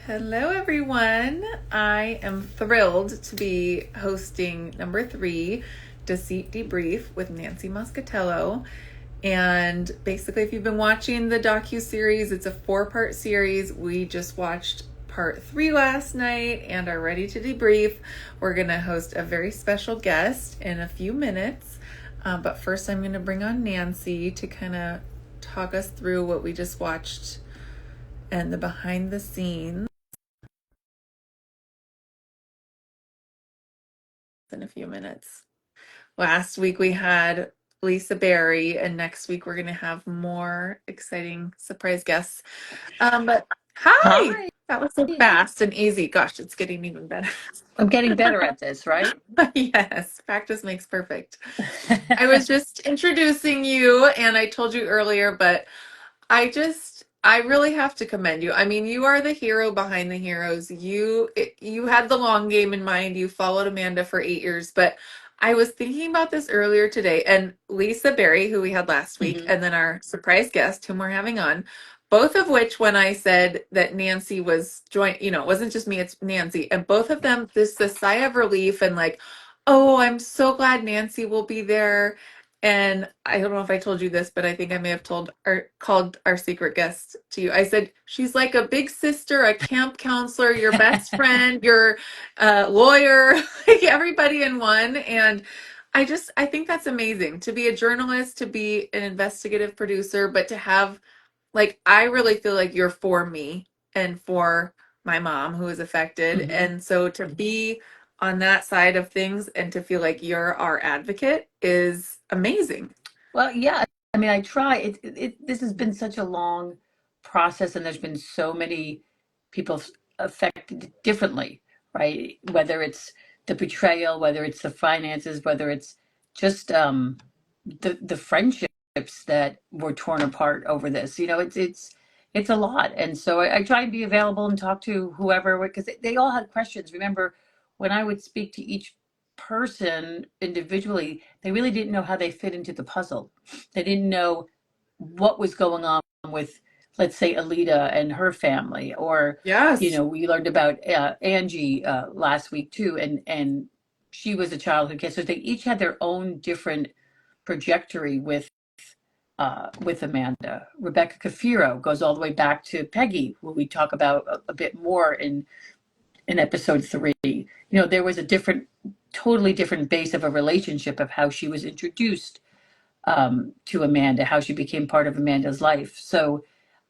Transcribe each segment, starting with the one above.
Hello, everyone. I am thrilled to be hosting number 3, Deceit, Debrief with Nancy Moscatello. And basically, if you've been watching the docuseries, it's a 4-part series. We just watched part 3 last night and are ready to debrief. We're going to host a very special guest in a few minutes. But first, I'm going to bring on Nancy to kind of talk us through what we just watched and the behind the scenes. In a few minutes. Last week we had Lisa Berry, and next week we're going to have more exciting surprise guests. But hi! Hi. That was so fast and easy. Gosh, it's getting even better. I'm getting better at this, right? Yes, practice makes perfect. I was just introducing you, and I told you earlier, but I really have to commend you. I mean, you are the hero behind the heroes. You had the long game in mind. You followed Amanda for 8 years, but I was thinking about this earlier today, and Lisa Berry, who we had last week, Mhm. and then our surprise guest, whom we're having on, both of which, when I said that Nancy was it wasn't just me, it's Nancy, and both of them, this sigh of relief and like, oh, I'm so glad Nancy will be there. And I don't know if I told you this, but I think I may have called our secret guest to you. I said, she's like a big sister, a camp counselor, your best friend, your lawyer, like everybody in one. And I think that's amazing to be a journalist, to be an investigative producer, but to have, like, I really feel like you're for me and for my mom who is affected. Mhm. And so to be on that side of things and to feel like you're our advocate is amazing. Well, yeah. I mean, I try. This has been such a long process, and there's been so many people affected differently, right? Whether it's the betrayal, whether it's the finances, whether it's just the friendships that were torn apart over this. It's a lot, and so I try and be available and talk to whoever because they all had questions. Remember, when I would speak to each person individually, they really didn't know how they fit into the puzzle. They didn't know what was going on with, let's say, Alita and her family, or Yes. we learned about Angie last week too, and she was a childhood kid. So they each had their own different trajectory with Amanda. Rebecca Cafiro goes all the way back to Peggy, who we talk about a bit more in episode 3. There was a totally different base of a relationship of how she was introduced to Amanda, how she became part of Amanda's life. So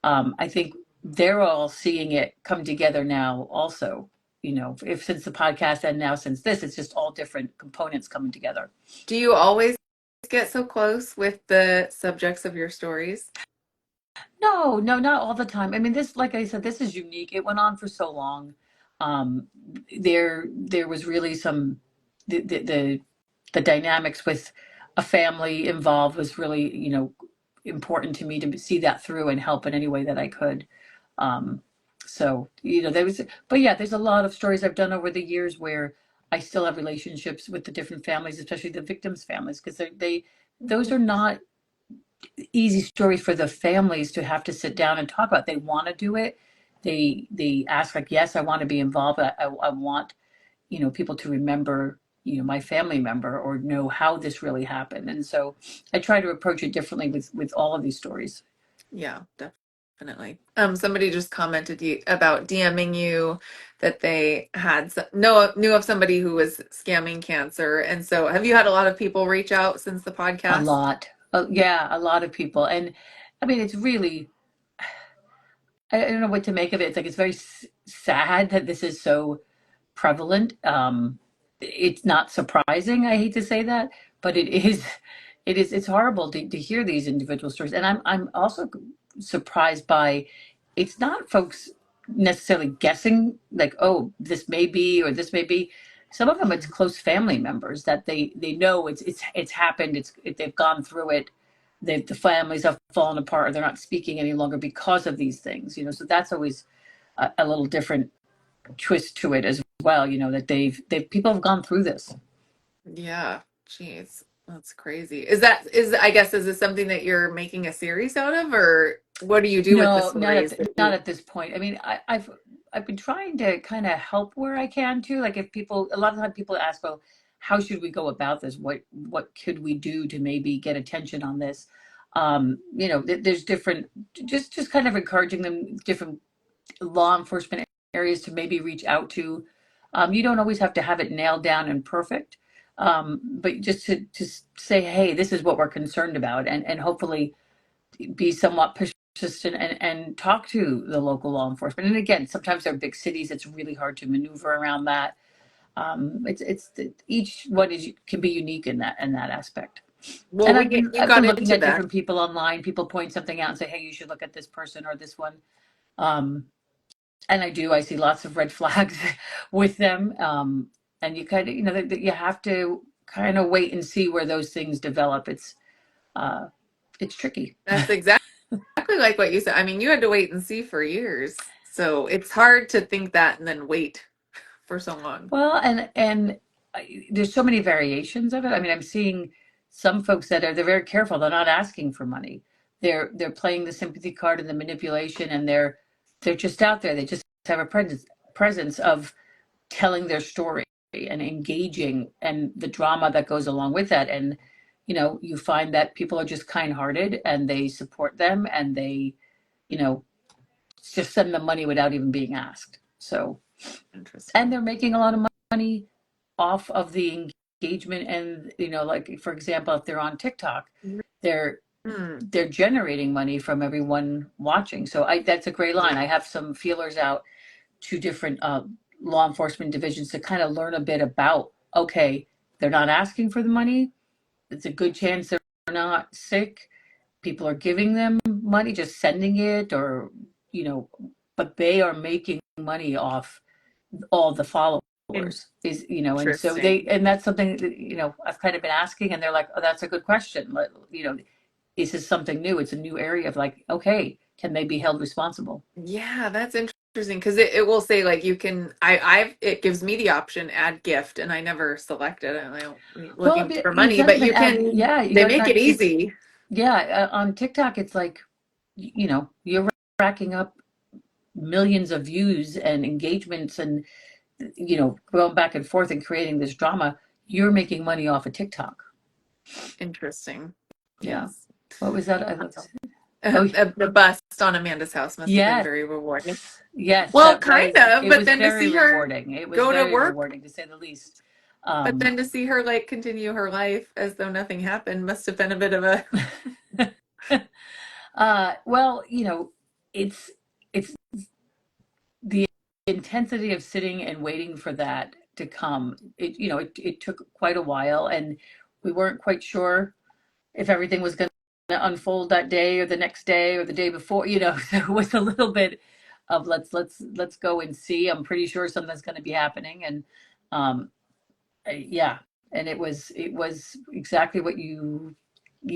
I think they're all seeing it come together now also. If since the podcast and now since this, it's just all different components coming together. Do you always get so close with the subjects of your stories? No, no, not all the time. I mean, this, like I said, this is unique. It went on for so long. Um, there was really some the dynamics with a family involved was really, important to me to see that through and help in any way that I could. Um, so, there was, but yeah, there's a lot of stories I've done over the years where I still have relationships with the different families, especially the victims' families, because those are not easy stories for the families to have to sit down and talk about. They want to do it. They ask like, yes, I want to be involved. I want, people to remember, my family member or know how this really happened. And so I try to approach it differently with all of these stories. Yeah, definitely. Somebody just commented about DMing you that they had knew of somebody who was scamming cancer. And so have you had a lot of people reach out since the A podcast? lot. Yeah, a lot of people. And I mean, it's really, I don't know what to make of it. It's like, it's very sad that this is so prevalent. It's not surprising. I hate to say that, but it is. It's horrible to hear these individual stories, and I'm also surprised by. It's not folks necessarily guessing like, oh, this may be or this may be. Some of them, it's close family members that they know it's happened. They've gone through it. The families have fallen apart, or they're not speaking any longer because of these things. So that's always a little different twist to it as well, that they've people have gone through this. Yeah, geez, that's crazy. Is this something that you're making a series out of, or what do you do with the No, not stories that not you? at this point. I mean, I've I've been trying to kind of help where I can too. Like if people, a lot of times people ask, well, how should we go about this? What could we do to maybe get attention on this? There's different, just kind of encouraging them, different law enforcement areas to maybe reach out to. You don't always have to have it nailed down and perfect, but just to say, hey, this is what we're concerned about, and hopefully be somewhat persistent and talk to the local law enforcement. And again, sometimes they're big cities; it's really hard to maneuver around that. It's each one can be unique in that aspect. Well, And you I've got been looking into at that. different people online. People point something out and say, hey, you should look at this person or this one. Um, and I do. I see lots of red flags with them. And you kind of, that you have to kind of wait and see where those things develop. Uh, it's tricky. That's exactly like what you said. I mean, you had to wait and see for years. So it's hard to think that and then wait for so long. Well, and there's so many variations of it. I mean, I'm seeing some folks that they're very careful. They're not asking for money. They're playing the sympathy card and the manipulation, and they're just out there. They just have a presence of telling their story and engaging and the drama that goes along with that. And you find that people are just kind-hearted and they support them and they, you know, just send them money without even being asked. So, and Interesting. they're making a lot of money off of the engagement. And like for example, if they're on TikTok, they're Hmm. they're generating money from everyone watching. So that's a great line. I have some feelers out to different law enforcement divisions to kind of learn a bit about, okay, they're not asking for the money. It's a good chance they're not sick. People are giving them money, just sending it, or you know but they are making money off all the followers. Is And so Interesting. and that's something that I've kind of been asking, and they're like, oh, that's a good question. Is this something new? It's a new area of, like, okay, can they be held responsible? Yeah, that's interesting because it will say like you can it gives me the option add gift and I never select it. I don't Well, looking for it's money, not but even you add. can Yeah, you they go make it back. It's easy. Yeah, on TikTok, it's like, you're racking up millions of views and engagements, and going back and forth and creating this drama. You're making money off of TikTok. Interesting. Yeah. Yes. What was that? I looked. Oh, The bust on Amanda's house must have been yes, very rewarding. yes. Well, That kind was of, it. but Was then to very see her rewarding. It was go to very work, rewarding, to say the least. but Um, then to see her like continue her life as though nothing happened must have been a bit of a well, it's the intensity of sitting and waiting for that to come. It took quite a while, and we weren't quite sure if everything was going to unfold that day or the next day or the day before. So it was a little bit of, let's go and see. I'm pretty sure something's going to be happening. And um yeah, and it was exactly what you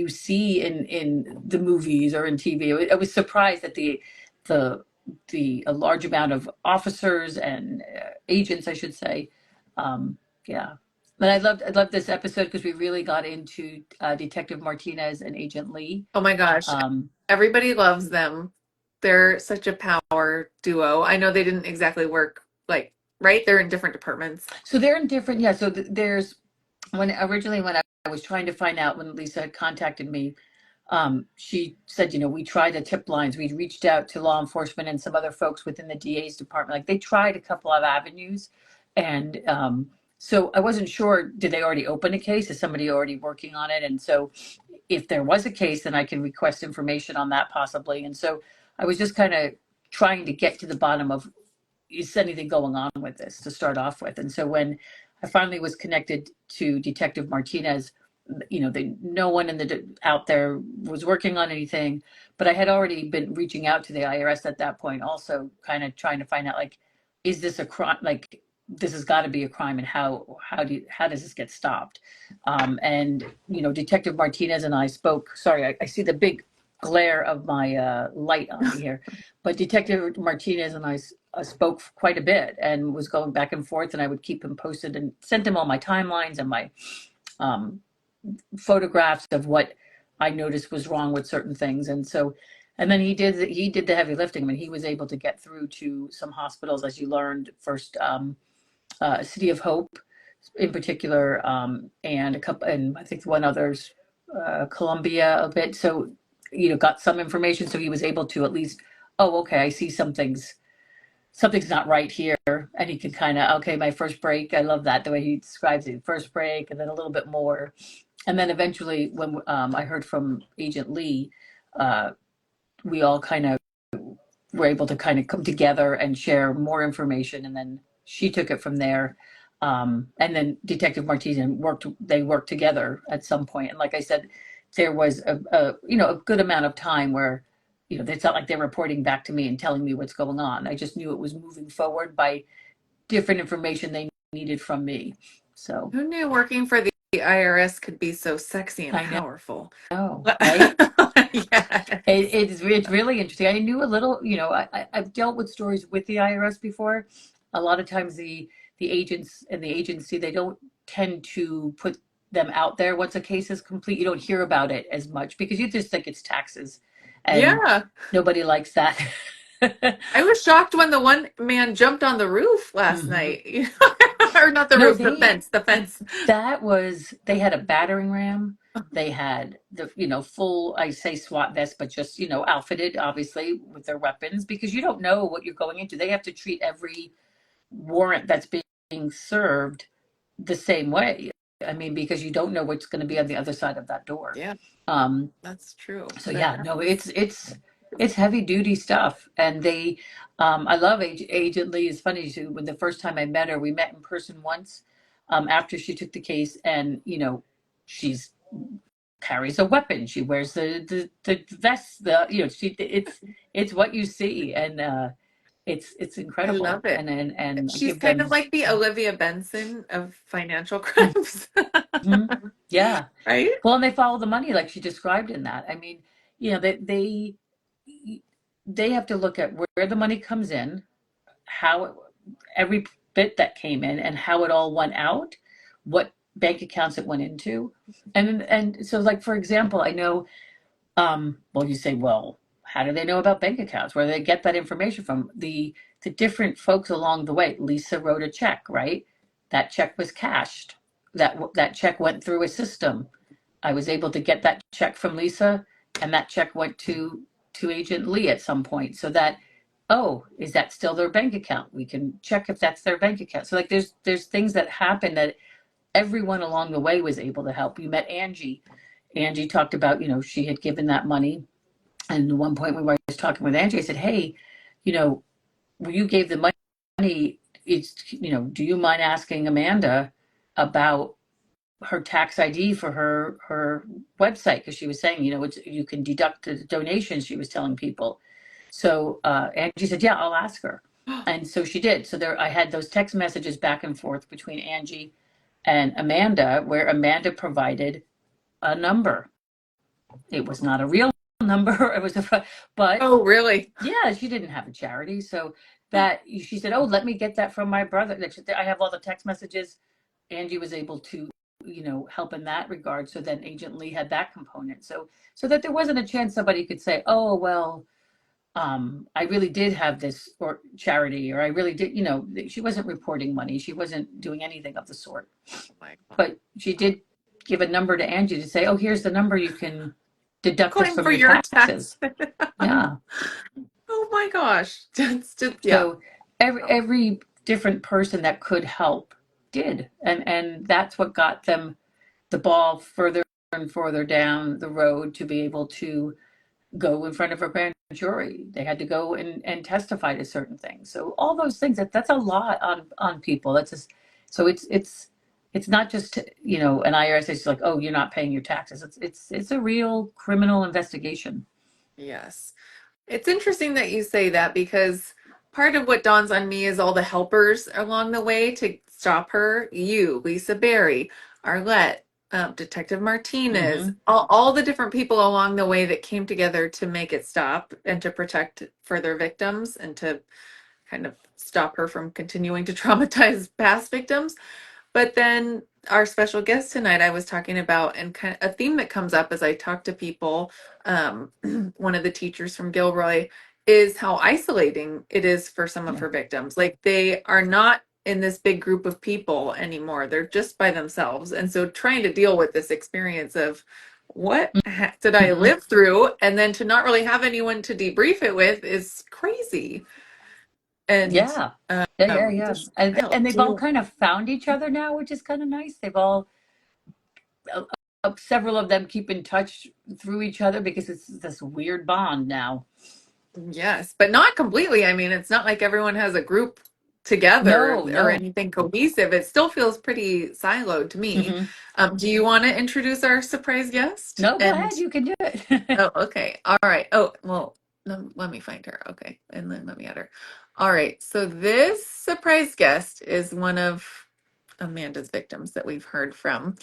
see in the movies or in TV. I was surprised at the a large amount of officers and agents, I should say. Yeah, but I loved this episode because we really got into Detective Martinez and Agent Lee. oh my gosh, Um, everybody loves them. They're such a power duo. I know they didn't exactly work like right. They're in different departments. so they're in different. Yeah, so there's when I was trying to find out, when Lisa had contacted me. She said, we tried the tip lines. We'd reached out to law enforcement and some other folks within the DA's department. Like, they tried a couple of avenues. And so I wasn't sure, did they already open a case? Is somebody already working on it? And so if there was a case, then I can request information on that possibly. And so I was just kind of trying to get to the bottom of, is anything going on with this, to start off with. And so when I finally was connected to Detective Martinez, no one out there was working on anything, but I had already been reaching out to the IRS at that point, also kind of trying to find out, like, is this a crime? Like, this has got to be a crime, and how does this get stopped? And Detective Martinez and I spoke. Sorry, I see the big glare of my light on me here, but Detective Martinez and I spoke quite a bit and was going back and forth, and I would keep him posted and sent him all my timelines and my um, photographs of what I noticed was wrong with certain things. And so And then he did the heavy lifting. I mean, he was able to get through to some hospitals, as you learned first, City of Hope in particular, and a couple, and I think one others, Columbia a bit. So, got some information. So he was able to at least, oh, okay, I see something's not right here, and he can kind of, okay, my first break. I love that the way he describes it. First break, and then a little bit more, and then eventually, when I heard from Agent Lee, uh, we all kind of were able to kind of come together and share more information, and then she took it from there. And then Detective Martinez they worked together at some point. And like I said, there was a good amount of time where, it's not like they're reporting back to me and telling me what's going on. I just knew it was moving forward by different information they needed from me. So Who knew working for the IRS could be so sexy and I powerful? know, right? Yes. It's really interesting. I knew a little, I've dealt with stories with the IRS before. A lot of times the agents and the agency, they don't tend to put them out there once a case is complete. You don't hear about it as much because you just think it's taxes, and Yeah. nobody likes that. I was shocked when the one man jumped on the roof last Hmm. night. Or not the No, roof, the fence, the fence. they had a battering ram. They had the, full, I say SWAT vest, but just, outfitted, obviously, with their weapons, because you don't know what you're going into. They have to treat every warrant that's being served the same way. I mean, because you don't know what's going to be on the other side of that door. Yeah, Um, that's true. so That yeah, no, was, it's heavy duty stuff, and I love Agent Lee. It's funny too. When the first time I met her, we met in person once, after she took the case, and she's carries a weapon. She wears the vest. It's what you see, and it's I incredible, love it. and She's give kind of them. like the Olivia Benson of financial crimes. Mhm. Yeah. Right? Well, and they follow the money like she described in that. I mean, they have to look at where the money comes in, how every bit that came in, and how it all went out, what bank accounts it went into, and so, like, for example, I know. Well, you say, well, how do they know about bank accounts? Where do they get that information from? The different folks along the way. Lisa wrote a check, right? That check was cashed. That check went through a system. I was able to get that check from Lisa, and that check went to Agent Lee at some point. So that, oh, is that still their bank account? We can check if that's their bank account. So, like, there's things that happen that everyone along the way was able to help. You met Angie. Angie talked about, she had given that money. And at one point when I was talking with Angie, I said, hey, you know, when you gave the money, do you mind asking Amanda about her tax ID for her website? Because she was saying, you can deduct the donations, she was telling people. So Angie said, yeah, I'll ask her. And so she did. So I had those text messages back and forth between Angie and Amanda, where Amanda provided a number. It was not a real number. It was but Oh, really? yeah, she didn't have a charity. So that she said, oh, let me get that from my brother. I have all the text messages. Angie was able to, help in that regard. So then Agent Lee had that component. So that there wasn't a chance somebody could say, oh, well, I really did have this or charity, or I really did, she wasn't reporting money. She wasn't doing anything of the sort. Oh my God. But she did give a number to Angie to say, oh, here's the number, you can deduct this Claim from for your your tax. taxes. Yeah. Oh my gosh. That's just, yeah. So every different person that could help did. And that's what got them the ball further and further down the road to be able to go in front of a grand jury. They had to go and testify to certain things. So all those things, that's a lot on people. That's just, so it's not just, an IRS is like, oh, you're not paying your taxes. It's a real criminal investigation. Yes. It's interesting that you say that because part of what dawns on me is all the helpers along the way to stop her. You, Lisa Berry, Arlette, Detective Martinez, Hmm. all the different people along the way that came together to make it stop and to protect further victims and to kind of stop her from continuing to traumatize past victims. But then our special guest tonight, I was talking about, and kind of a theme that comes up as I talk to people, um, one of the teachers from Gilroy, is how isolating it is for some of Yeah. her victims. Like they are not in this big group of people anymore. They're just by themselves. And so trying to deal with this experience of did I Mhm. live through, and then to not really have anyone to debrief it with is crazy. And Yeah. Yeah. just, And I don't they've all do. kind of found each other now, which is kind of nice. They've all uh, several of them keep in touch through each other because it's this weird bond now. Yes, but not completely. I mean, it's not like everyone has a group together No, or no. anything cohesive. It still feels pretty siloed to me. Hmm. Do you want to introduce our surprise guest? No, go And ahead. You can do it. oh, okay. All right. Oh, well, let me find her. Okay. And then let me add her. All right. So this surprise guest is one of Amanda's victims that we've heard from.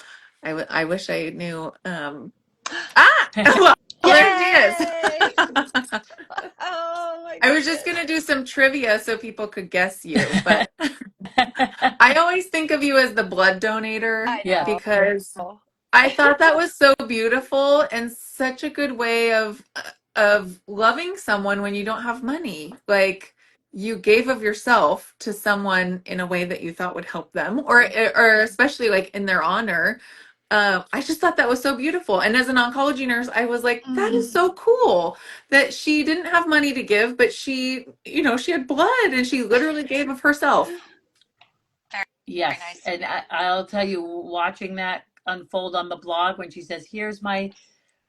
I wish I knew. Well, there she is. Yay! Oh my I was just goodness. gonna do some trivia so people could guess you, but I always think of you as the blood donator I Yeah. know. because I thought that was so beautiful and such a good way of loving someone when you don't have money. Like you gave of yourself to someone in a way that you thought would help them, or especially like in their honor. I just thought that was so beautiful. And as an oncology nurse, I was like, that is Mm. so cool that she didn't have money to give, but she had blood and she literally gave of herself. Very, very Yes. nice of And you. I'll tell you, watching that unfold on the blog when she says, "Here's my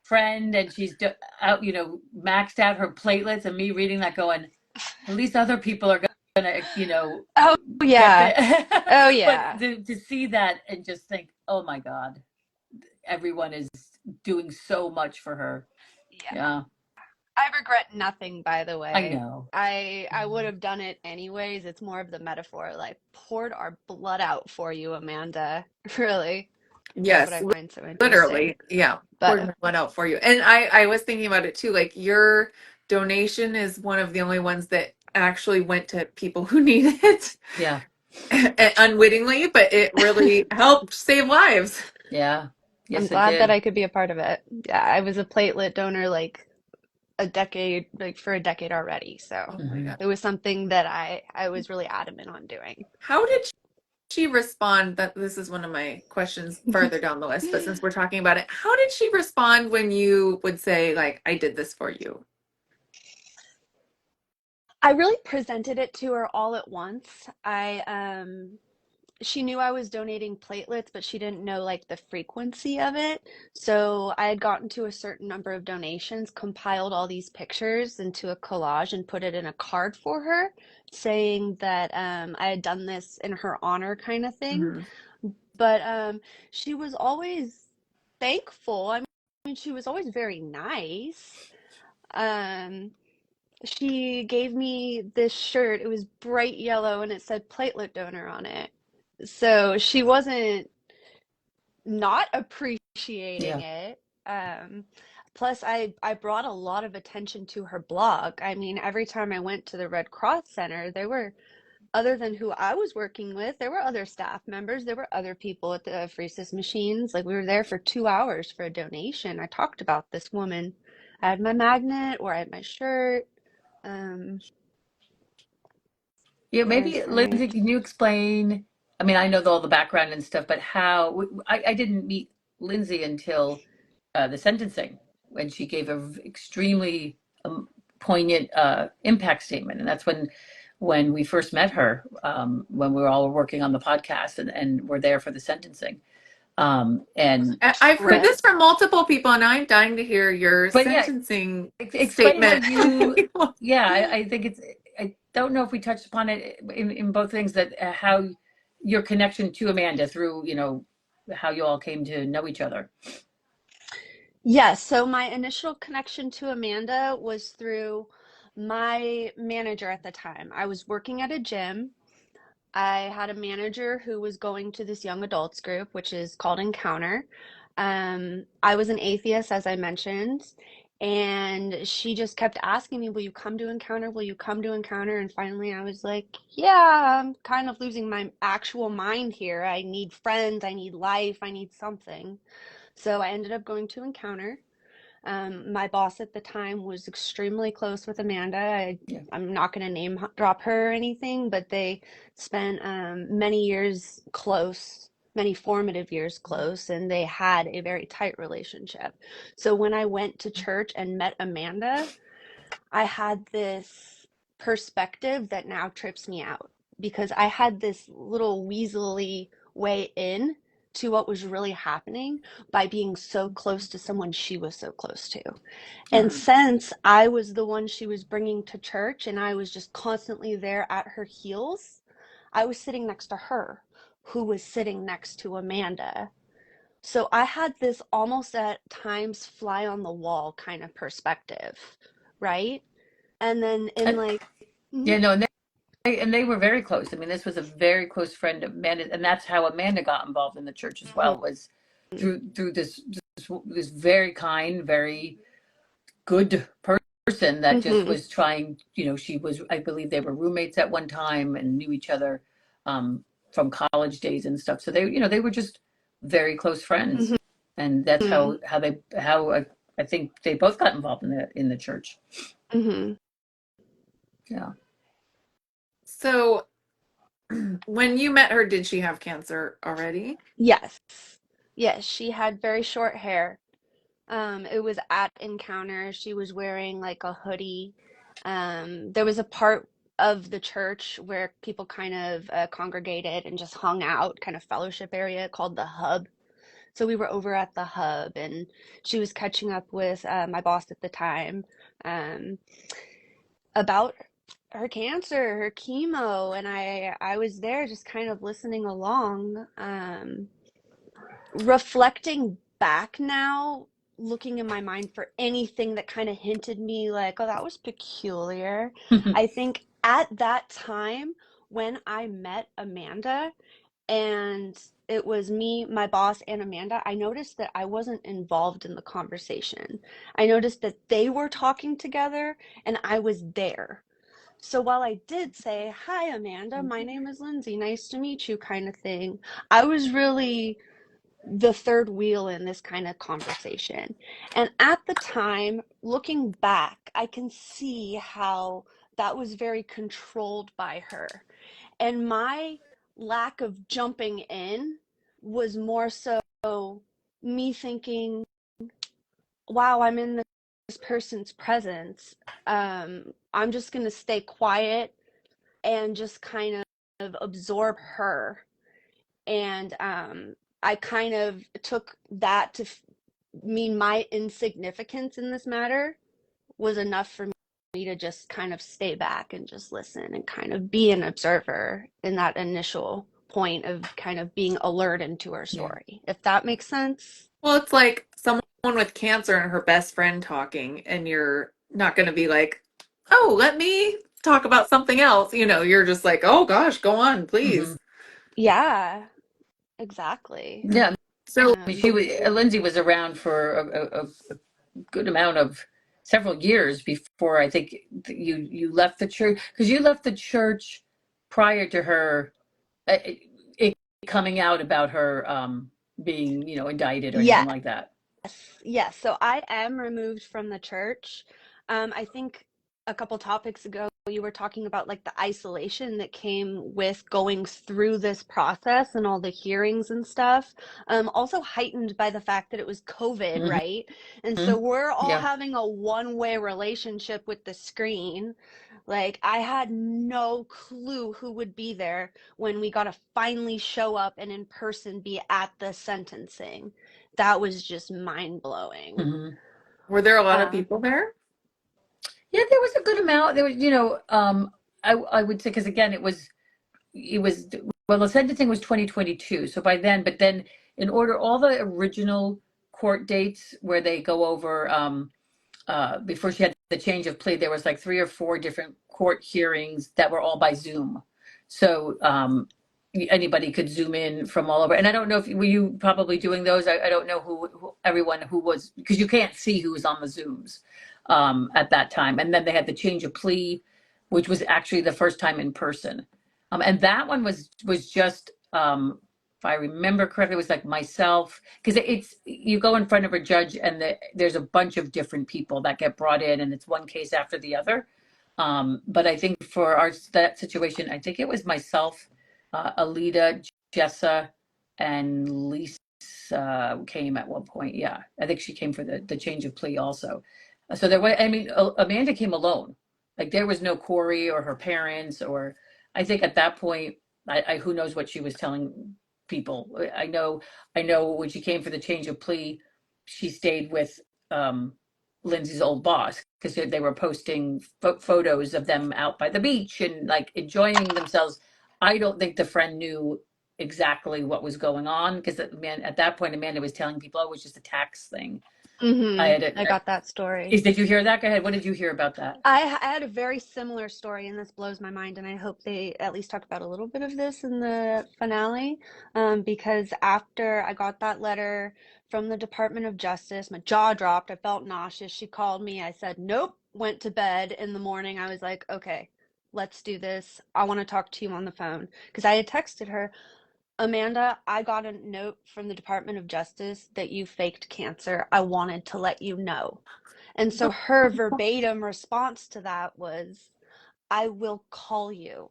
friend," and she's out, maxed out her platelets, and me reading that going, at least other people are gonna, Oh get yeah. the, Oh but yeah. to see that and just think, oh my God, everyone is doing so much for her. Yeah. Yeah, I regret nothing, by the I way. know. I would have done it anyways. It's more of the metaphor. Like poured our blood out for you, Amanda. Really. That's what Yes, I find so interesting. literally. Yeah, poured But my blood out for you. And I was thinking about it too. Like your donation is one of the only ones that actually went to people who need it Yeah, unwittingly, but it really helped save lives. yeah, I'm yes, it glad that did. I could be a part of it. Yeah, I was a platelet donor like for a decade already. So Oh my Hmm. God. it was something that I was really adamant on doing. How did she respond? That this is one of my questions further down the list, but since we're talking about it, how did she respond when you would say, like, I did this for you? I really presented it to her all at once. She knew I was donating platelets, but she didn't know like the frequency of it. So I had gotten to a certain number of donations, compiled all these pictures into a collage and put it in a card for her, saying that I had done this in her honor kind of thing. Mhm. But she was always thankful. I mean, she was always very nice. Um, she gave me this shirt. It was bright yellow and it said platelet donor on it. So she wasn't not appreciating Yeah. it. Plus, I brought a lot of attention to her blog. I mean, every time I went to the Red Cross Center, there were, other than who I was working with, there were other staff members, there were other people at the apheresis machines. Like we were there for 2 hours for a donation. I talked about this woman. I had my magnet or I had my shirt. Um, Yeah, it was maybe Lindsay, can you explain? I mean, I know all the background and stuff, but how I didn't meet Lindsay until the sentencing when she gave a extremely poignant impact statement, and that's when we first met her, when we were all working on the podcast and were there for the sentencing. And I've heard but correct. this from multiple people, and I'm dying to hear your but yeah, sentencing explain how statement. you. Yeah, I think it's. I don't know if we touched upon it in both things that how your connection to Amanda through how you all came to know each other. Yes, so my initial connection to Amanda was through my manager at the time. I was working at a gym. I had a manager who was going to this young adults group, which is called Encounter. I was an atheist, as I mentioned, And she just kept asking me, will you come to Encounter? Will you come to Encounter? And finally I was like, yeah, I'm kind of losing my actual mind here. I need friends, I need life, I need something. So I ended up going to Encounter. My boss at the time was extremely close with Amanda. Yeah. I'm not going to name drop her or anything, but they spent many years close, many formative years close, and they had a very tight relationship. So when I went to church and met Amanda, I had this perspective that now trips me out because I had this little weaselly way in to what was really happening by being so close to someone she was so close to. And Hmm. since I was the one she was bringing to church and I was just constantly there at her heels, I was sitting next to her, who was sitting next to Amanda. So I had this almost at times fly on the wall kind of perspective, right? And then in And, like, mhm, yeah, no, and they were very close. I mean, this was a very close friend of Amanda, and that's how Amanda got involved in the church as mhm, well, was through this very kind, very good person that just mhm, was trying. She was, I believe, they were roommates at one time and knew each other um, from college days and stuff. So they were just very close friends, mhm, and that's mhm, how I think they both got involved in the church. mhm. Yeah. So when you met her, did she have cancer already? Yes. Yes, she had very short hair. It was at Encounter. She was wearing like a hoodie. There was a part of the church where people kind of congregated and just hung out, kind of fellowship area called the Hub. So we were over at the Hub, and she was catching up with my boss at the time um, about her cancer, her chemo, and I was there just kind of listening along. Reflecting back now, looking in my mind for anything that kind of hinted me like, oh, that was peculiar. I think at that time when I met Amanda and it was me, my boss, and Amanda, I noticed that I wasn't involved in the conversation. I noticed that they were talking together and I was there. So while I did say, hi, Amanda, my name is Lindsay, nice to meet you, kind of thing, I was really the third wheel in this kind of conversation. And at the time, looking back, I can see how that was very controlled by her. And my lack of jumping in was more so me thinking, wow, I'm in this person's presence. I'm just going to stay quiet and just kind of absorb her. And I kind of took that to mean my insignificance in this matter was enough for me to just kind of stay back and just listen and kind of be an observer in that initial point of kind of being alert into her Yeah. story, if that makes sense. Well, it's like someone with cancer and her best friend talking, and you're not going to be like, oh, let me talk about something else. You're just like, oh gosh, go on, Hmm. please. Yeah, exactly. Yeah. So, I mean, But Lindsay was around for a good amount of several years before I think you left the church, because you left the church prior to her it coming out about her being indicted or anything yeah, like that. yes. So I am removed from the church. I think a couple topics ago you were talking about like the isolation that came with going through this process and all the hearings and stuff. Also heightened by the fact that it was COVID, Hmm. right? And so we're all Yeah. having a one-way relationship with the screen. Like I had no clue who would be there when we got to finally show up and in person be at the sentencing. That was just mind blowing. Hmm. were there a lot of Uh, people there? Yeah, there was a good amount. There was, I would say, because again, it was well, the sentencing was 2022. So by then, but then in order, all the original court dates where they go over before she had the change of plea, there was like 3 or 4 different court hearings that were all by Zoom. So anybody could zoom in from all over. And I don't know if were you probably doing those. I don't know who everyone who was, because you can't see who was on the Zooms at that time. And then they had the change of plea, which was actually the first time in person. And that one was just if I remember correctly, it was like myself, because it's you go in front of a judge and there's a bunch of different people that get brought in, and it's one case after the other. But I think for that situation, I think it was myself, Alita, Jessa, and Lisa came at one point. Yeah, I think she came for the change of plea also. So there was, I mean, Amanda came alone. Like there was no Corey or her parents, or I think at that point, I who knows what she was telling people. I know when she came for the change of plea, she stayed with Lindsay's old boss because they were posting photos of them out by the beach and like enjoying themselves. I don't think the friend knew exactly what was going on because man, at that point, Amanda was telling people, oh, it was just a tax thing. I Mm-hmm. had I it. got that story. Did you hear that? Go ahead. What did you hear about that? I had a very similar story, and this blows my mind. And I hope they at least talk about a little bit of this in the finale, because after I got that letter from the Department of Justice, my jaw dropped. I felt nauseous. She called me. I said, nope, went to bed. In the morning, I was like, okay, let's do this. I want to talk to you on the phone. Because I had texted her, Amanda, I got a note from the Department of Justice that you faked cancer. I wanted to let you know. And so her verbatim response to that was, I will call you.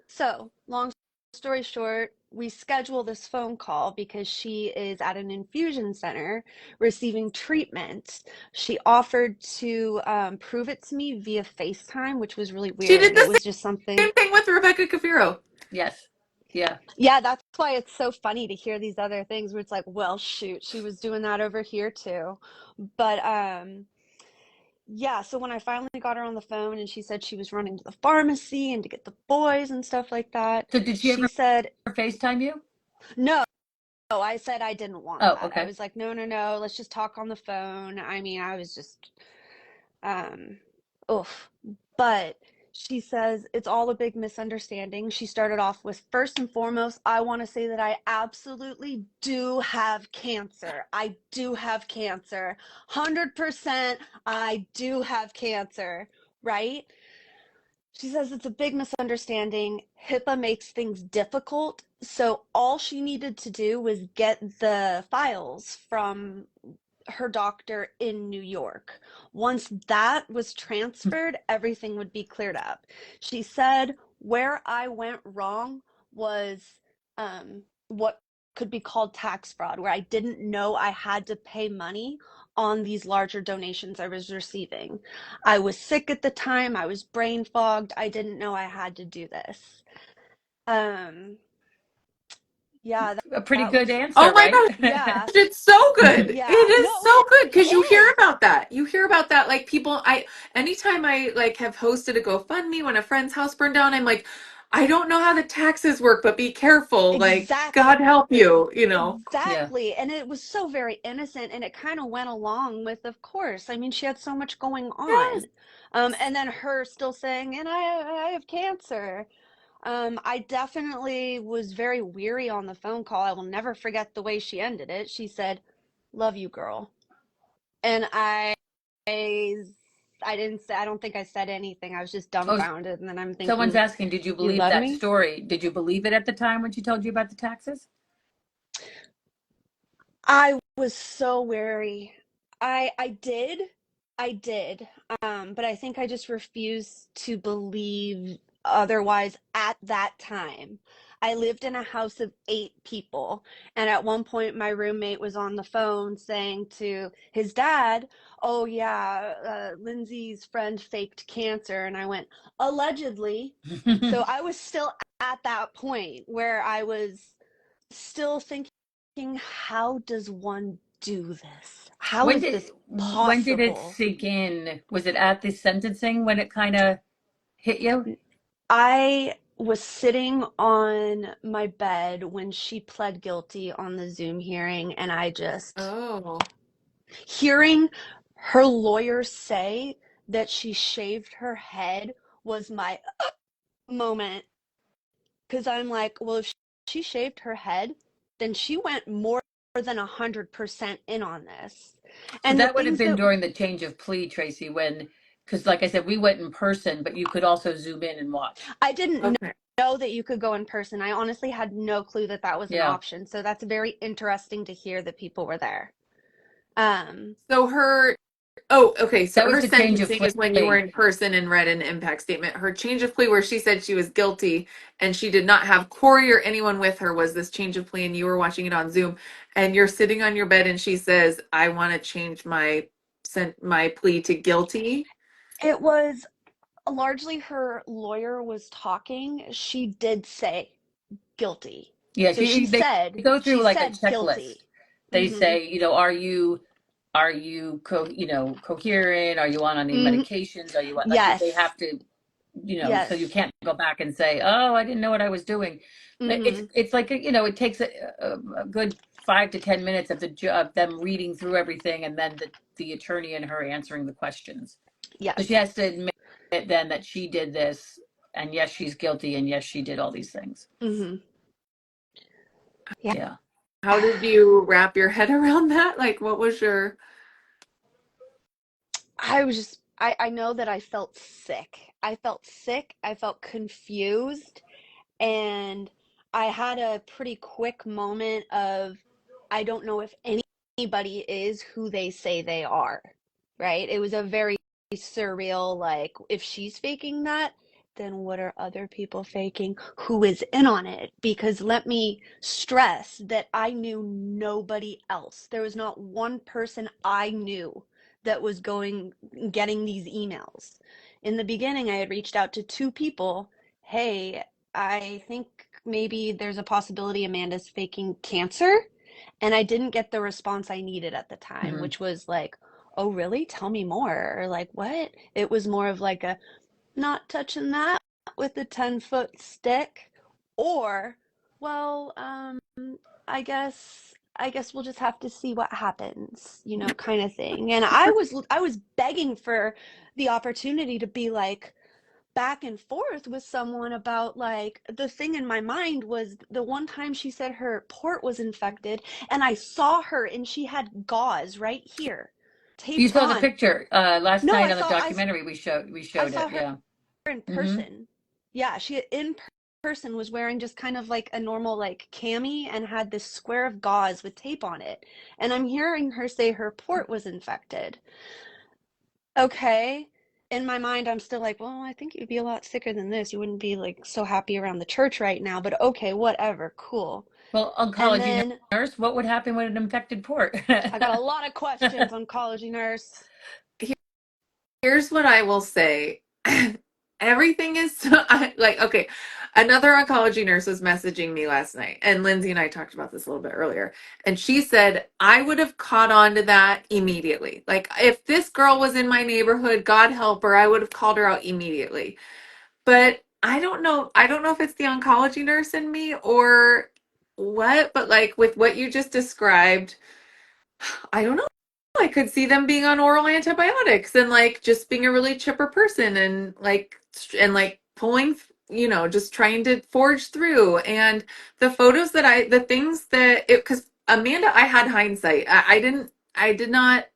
So, long story short, we schedule this phone call because she is at an infusion center receiving treatment. She offered to prove it to me via FaceTime, which was really She did weird. It the was just something. same thing with Rebecca Cafiro. Yes. Yeah. Yeah, that's why it's so funny to hear these other things where it's like, well, shoot, she was doing that over here too. But yeah, so when I finally got her on the phone and she said she was running to the pharmacy and to get the boys and stuff like that, So did she she ever said, FaceTime you? no. I said I didn't want Oh, that. I okay. was like, no, no, no, let's just talk on the phone. I mean, I was just, um, oof. But she says it's all a big misunderstanding. She started off with, first and foremost, I want to say that I absolutely do have cancer. I do have cancer. 100% I do have cancer, right? She says it's a big misunderstanding. HIPAA makes things difficult. So all she needed to do was get the files from her doctor in New York. Once that was transferred, everything would be cleared up. She said where I went wrong was what could be called tax fraud, where I didn't know I had to pay money on these larger donations I was receiving. I was sick at the time, I was brain fogged, I didn't know I had to do this. Um, yeah, A pretty that good was, Oh answer, my right? gosh, yeah, it's so good. It yeah. is No, so good it because you hear is. about that. You hear about that like people anytime I like have hosted a GoFundMe when a friend's house burned down, I'm like, I don't know how the taxes work, but be careful. Like Exactly. God help you, you know. Yeah. Exactly. And it was so very innocent and it kind of went along with, of course. I mean, she had so much going Yes. on. And then her still saying, and I have cancer. I definitely was very weary on the phone call. I will never forget the way she ended it. She said, love you, girl. And I didn't say, I don't think I said anything. I was just Oh, dumbfounded. And then I'm someone's thinking, asking, did you you believe love that me? story? Did you believe it at the time when she told you about the taxes? I was so wary. I did. I did. But I think I just refused to believe otherwise at that time. I lived in a house of 8 people, and at one point my roommate was on the phone saying to his dad, "Oh yeah, Lindsay's friend faked cancer." And I went, "Allegedly." So I was still at that point where I was still thinking, how does one do this? How When is did this when did it possible? sink in? Was it at the sentencing when it kind of hit you? I was sitting on my bed when she pled guilty on the Zoom hearing, and I just, Oh. hearing her lawyer say that she shaved her head was my moment. Because I'm like, well, if she shaved her head, then she went more than 100% in on this. So And the that would have things been that during the change of plea, Tracy, when, because like I said, we went in person, but you could also zoom in and watch. I didn't Okay. know that you could go in person. I honestly had no clue that that was an Yeah, option. So that's very interesting to hear that people were there. Um, So her, oh, okay. So that was her the change of sentencing is when you were plea. in person and read an impact statement. Her change of plea, where she said she was guilty and she did not have Corey or anyone with her, was this change of plea, and you were watching it on Zoom, and you're sitting on your bed, and she says, "I want to change my plea to guilty." it was largely her lawyer was talking. She did say guilty. Yeah, So they go she through like a said checklist. guilty. They Mm-hmm. say, are you coherent? Are you on any Mm-hmm. medications? Are you like they Yes. have to, so you Yes. can't go back and say, oh, I didn't know what I was doing. Mm-hmm. It's like it takes a good 5 to 10 minutes of them reading through everything, and then the attorney and her answering the questions. So she Yes. has to admit then that she did this, and yes, she's guilty, and yes, she did all these things. Mm-hmm. Yeah. Yeah. How did you wrap your head around that? Like, what was your? I know that I felt sick. I felt sick. I felt confused. And I had a pretty quick moment of, I don't know if anybody is who they say they are, right? It was a very surreal, like, if she's faking that, then what are other people faking? Who is in on it? Because let me stress that I knew nobody else. There was not one person I knew that was getting these emails. In the beginning, I had reached out to two people. Hey, I think maybe there's a possibility Amanda's faking cancer. And I didn't get the response I needed at the time, Mhm. which was like, oh, really? Tell me more. Or like, what? It was more of like a not touching that with a 10-foot stick. Or, well, I guess. I guess we'll just have to see what happens, kind of thing. And I was begging for the opportunity to be like, back and forth with someone about, like, the thing in my mind was the one time she said her port was infected and I saw her and she had gauze right here You taped saw the on. picture last No, night I on the saw documentary. We I showed saw it. her Yeah. in Hmm. person. Yeah, she in person was wearing just kind of like a normal like cami and had this square of gauze with tape on it. And I'm hearing her say her port was infected. Okay. In my mind, I'm still like, well, I think you'd be a lot sicker than this. You wouldn't be like so happy around the church right now, but okay, whatever, cool. Well, And oncology then nurse, what would happen with an infected port? I got a lot of questions, oncology nurse. Here's what I will say. Everything is so, like, okay. Another oncology nurse was messaging me last night, and Lindsay and I talked about this a little bit earlier. And she said, I would have caught on to that immediately. Like, if this girl was in my neighborhood, God help her, I would have called her out immediately. But I don't know. I don't know if it's the oncology nurse in me or what, but like with what you just described, I don't know. I could see them being on oral antibiotics and like just being a really chipper person and like pulling, just trying to forge through. And the things that it, because Amanda, I had hindsight. I did not.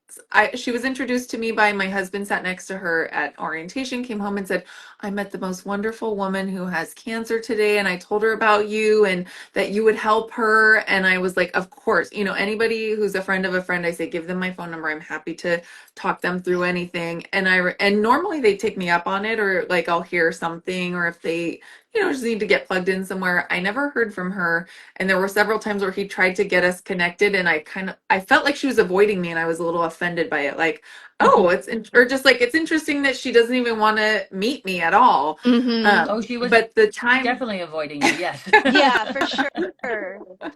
She was introduced to me by my husband, sat next to her at orientation, came home and said, I met the most wonderful woman who has cancer today. And I told her about you and that you would help her. And I was like, of course, anybody who's a friend of a friend, I say, give them my phone number. I'm happy to talk them through anything. And normally they take me up on it, or like I'll hear something, or if they, just need to get plugged in somewhere. I never heard from her. And there were several times where he tried to get us connected. And I felt like she was avoiding me, and I was a little offended by it. Like, oh, or just like, it's interesting that she doesn't even want to meet me at all. Mm-hmm. Oh, she was But the time definitely avoiding you. Yes. Yeah, for sure.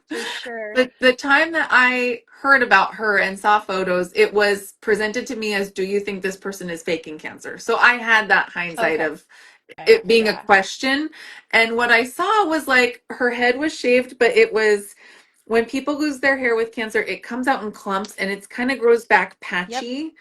For sure. the time that I heard about her and saw photos, it was presented to me as, do you think this person is faking cancer? So I had that hindsight Okay. of it being a Yeah. question. And what I saw was like her head was shaved, but it was, when people lose their hair with cancer, it comes out in clumps and it's kind of grows back Yep. patchy.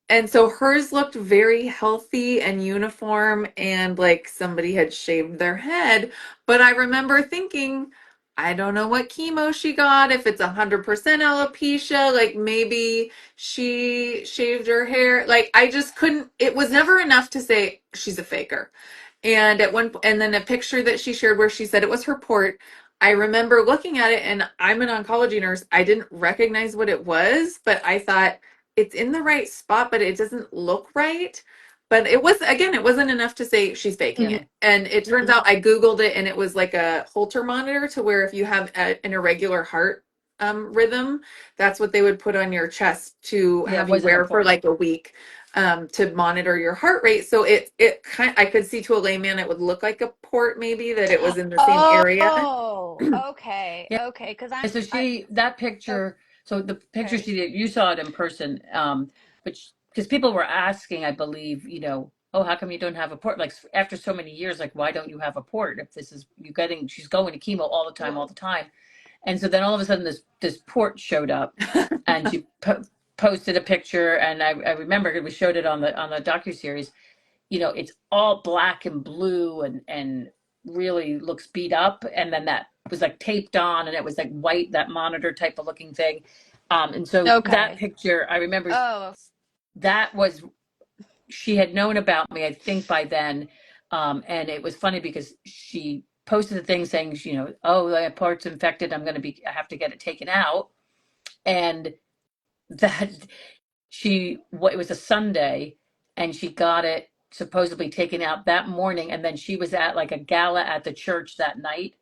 And so hers looked very healthy and uniform and like somebody had shaved their head. But I remember thinking, I don't know what chemo she got, if it's 100% alopecia, like maybe she shaved her hair. Like I just couldn't, it was never enough to say she's a faker. And and then a picture that she shared where she said it was her port. I remember looking at it, and I'm an oncology nurse. I didn't recognize what it was, but I thought it's in the right spot, but it doesn't look right. But it was, again, it wasn't enough to say she's faking Mhm. it. And it turns out I Googled it, and it was like a Holter monitor, to where if you have an irregular heart rhythm, that's what they would put on your chest to Yeah, it have you wasn't a wear for port. like a week, to monitor your heart rate. So it kind, I could see to a layman it would look like a port, maybe that it was in the same area. Oh, okay, Yeah. okay. Because So I that okay. picture, so the picture she did, you saw it in person, but because people were asking, I believe, oh, how come you don't have a port? Like after so many years, like why don't you have a port? If this is you getting, she's going to chemo all the time, and so then all of a sudden this port showed up, and she posted a picture, and I remember we showed it on the docuseries. It's all black and blue and really looks beat up. And then that was like taped on and it was like white, that monitor type of looking thing. And so that Okay. picture, I remember Oh, that was, she had known about me, I think by then. And it was funny because she posted the thing saying, oh, the part's infected. I have to get it taken out. And that it was a Sunday and she got it supposedly taken out that morning. And then she was at like a gala at the church that night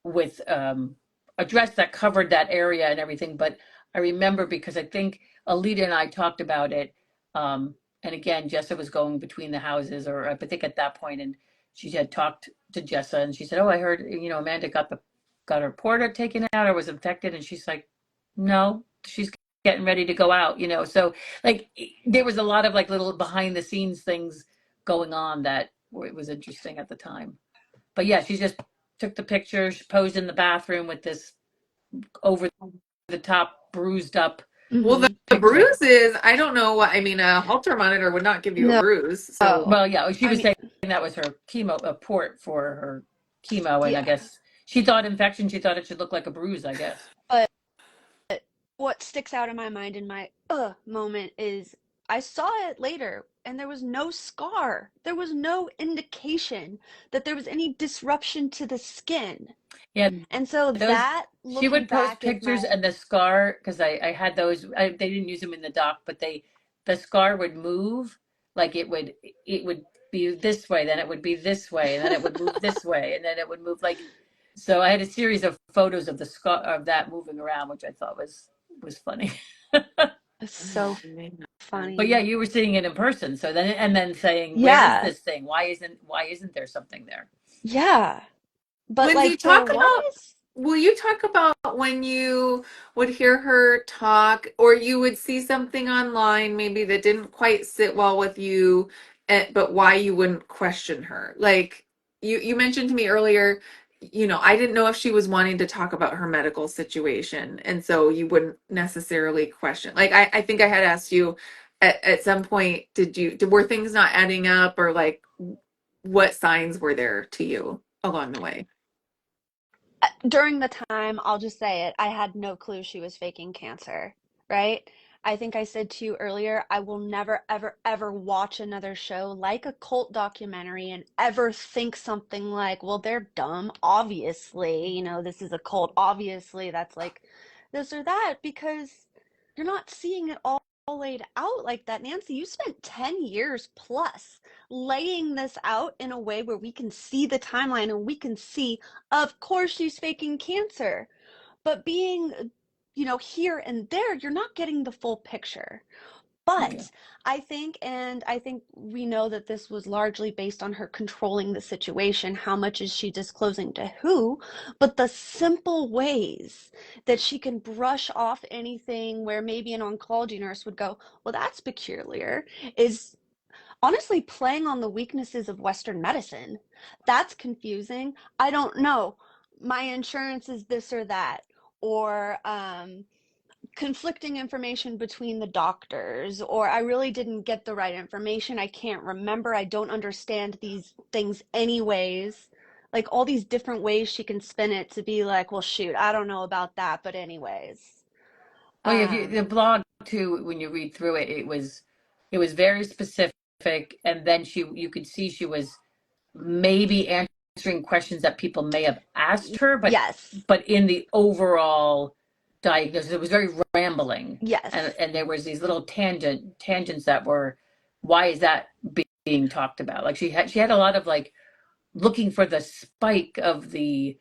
with a dress that covered that area and everything. But I remember because I think Alita and I talked about it. And again, Jessa was going between the houses, or I think at that point, and she had talked to Jessa and she said, oh, I heard, Amanda got her porta taken out or was infected. And she's like, no, she's getting ready to go out, So like there was a lot of like little behind the scenes things going on that it was interesting at the time. But yeah, she just took the picture, she posed in the bathroom with this over the top bruised up Well, hmm. the picture. bruises, I don't know what, I mean, a Holter monitor would not give you a No. bruise. So, Well, yeah, she I was mean, saying that was her chemo, a port for her chemo, and I yeah. guess she thought infection, she thought it should look like a bruise, I guess. But what sticks out in my mind in my moment is I saw it later and there was no scar. There was no indication that there was any disruption to the skin. Yeah, And so those that she looking would post back is pictures my and the scar because I had those. They didn't use them in the doc, but the scar would move like it would be this way, then it would be this way, and then it would move this way, and then it would move like. So I had a series of photos of the scar of that moving around, which I thought was funny. it's so oh, man. But yeah, funny. you were seeing it in person, so then saying, "Where is Yeah. this thing? Why isn't there something there?" Yeah. But Lindsay, like the talk why about, is will you talk about when you would hear her talk, or you would see something online maybe that didn't quite sit well with you, but why you wouldn't question her? Like you mentioned to me earlier, I didn't know if she was wanting to talk about her medical situation, and so you wouldn't necessarily question. Like I think I had asked you at some point, were things not adding up, or like what signs were there to you along the way? during the time, I'll just say it, I had no clue she was faking cancer, right? I think I said to you earlier, I will never, ever, ever watch another show like a cult documentary and ever think something like, well, they're dumb. Obviously, this is a cult. Obviously, that's like this or that, because you're not seeing it all laid out like that. Nancy, you spent 10 years plus laying this out in a way where we can see the timeline and we can see, of course, she's faking cancer. But being, here and there, you're not getting the full picture. Yeah. But I think we know that this was largely based on her controlling the situation. How much is she disclosing to who? But the simple ways that she can brush off anything where maybe an oncology nurse would go, well, that's peculiar, is honestly playing on the weaknesses of Western medicine. That's confusing. I don't know. My insurance is this or that. Or conflicting information between the doctors, or I really didn't get the right information. I can't remember. I don't understand these things anyways. like all these different ways she can spin it to be like, well, shoot, I don't know about that, but anyways. Well, yeah, if you, the Um, blog too, when you read through it, it was very specific, and then you could see she was maybe answering questions that people may have asked her, yes. but in the overall diagnosis, it was very rambling, Yes. and there was these little tangents that were, why is that being talked about? Like she had a lot of like looking for the spike of the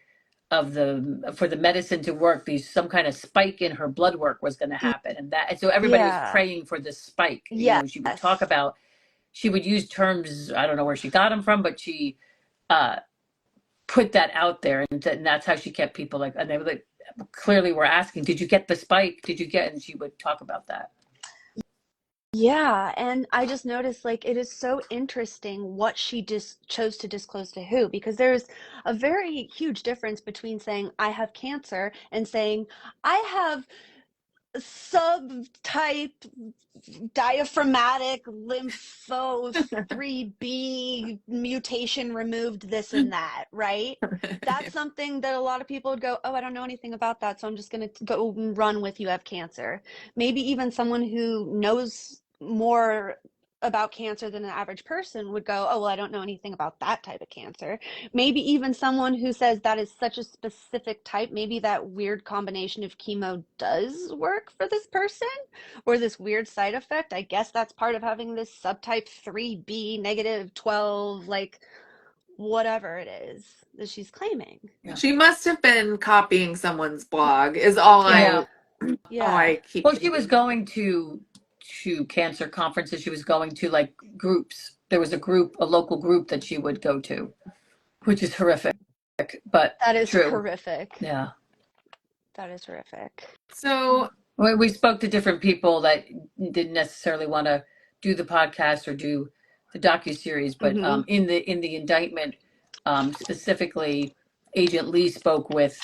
for the medicine to work, these some kind of spike in her blood work was going to happen, and so everybody was Yeah. praying for this spike. You know, she would talk Yes. about, she would use terms, I don't know where she got them from, but she uh put that out there, and that's how she kept people like, and they were like, clearly were asking, did you get the spike, did you get, and she would talk about that. Yeah, and I just noticed like it is so interesting what she just chose to disclose to who, because there's a very huge difference between saying I have cancer and saying I have subtype diaphragmatic lympho 3B mutation removed, this and that, right? That's something that a lot of people would go, oh, I don't know anything about that, so I'm just going to go and run with you have cancer. Maybe even someone who knows more about cancer than an average person would go, oh, well, I don't know anything about that type of cancer. Maybe even someone who says that is such a specific type, maybe that weird combination of chemo does work for this person, or this weird side effect. I guess that's part of having this subtype 3B negative 12, like whatever it is that she's claiming. Yeah. She must have been copying someone's blog, is all Yeah. Yeah. I keep Well, she was thinking. going to cancer conferences. She was going to like groups. There was a local group that she would go to, which is horrific, but That is true. horrific. Yeah. That is horrific. So We spoke to different people that didn't necessarily want to do the podcast or do the docuseries, but Mm-hmm. in the indictment, specifically, Agent Lee spoke with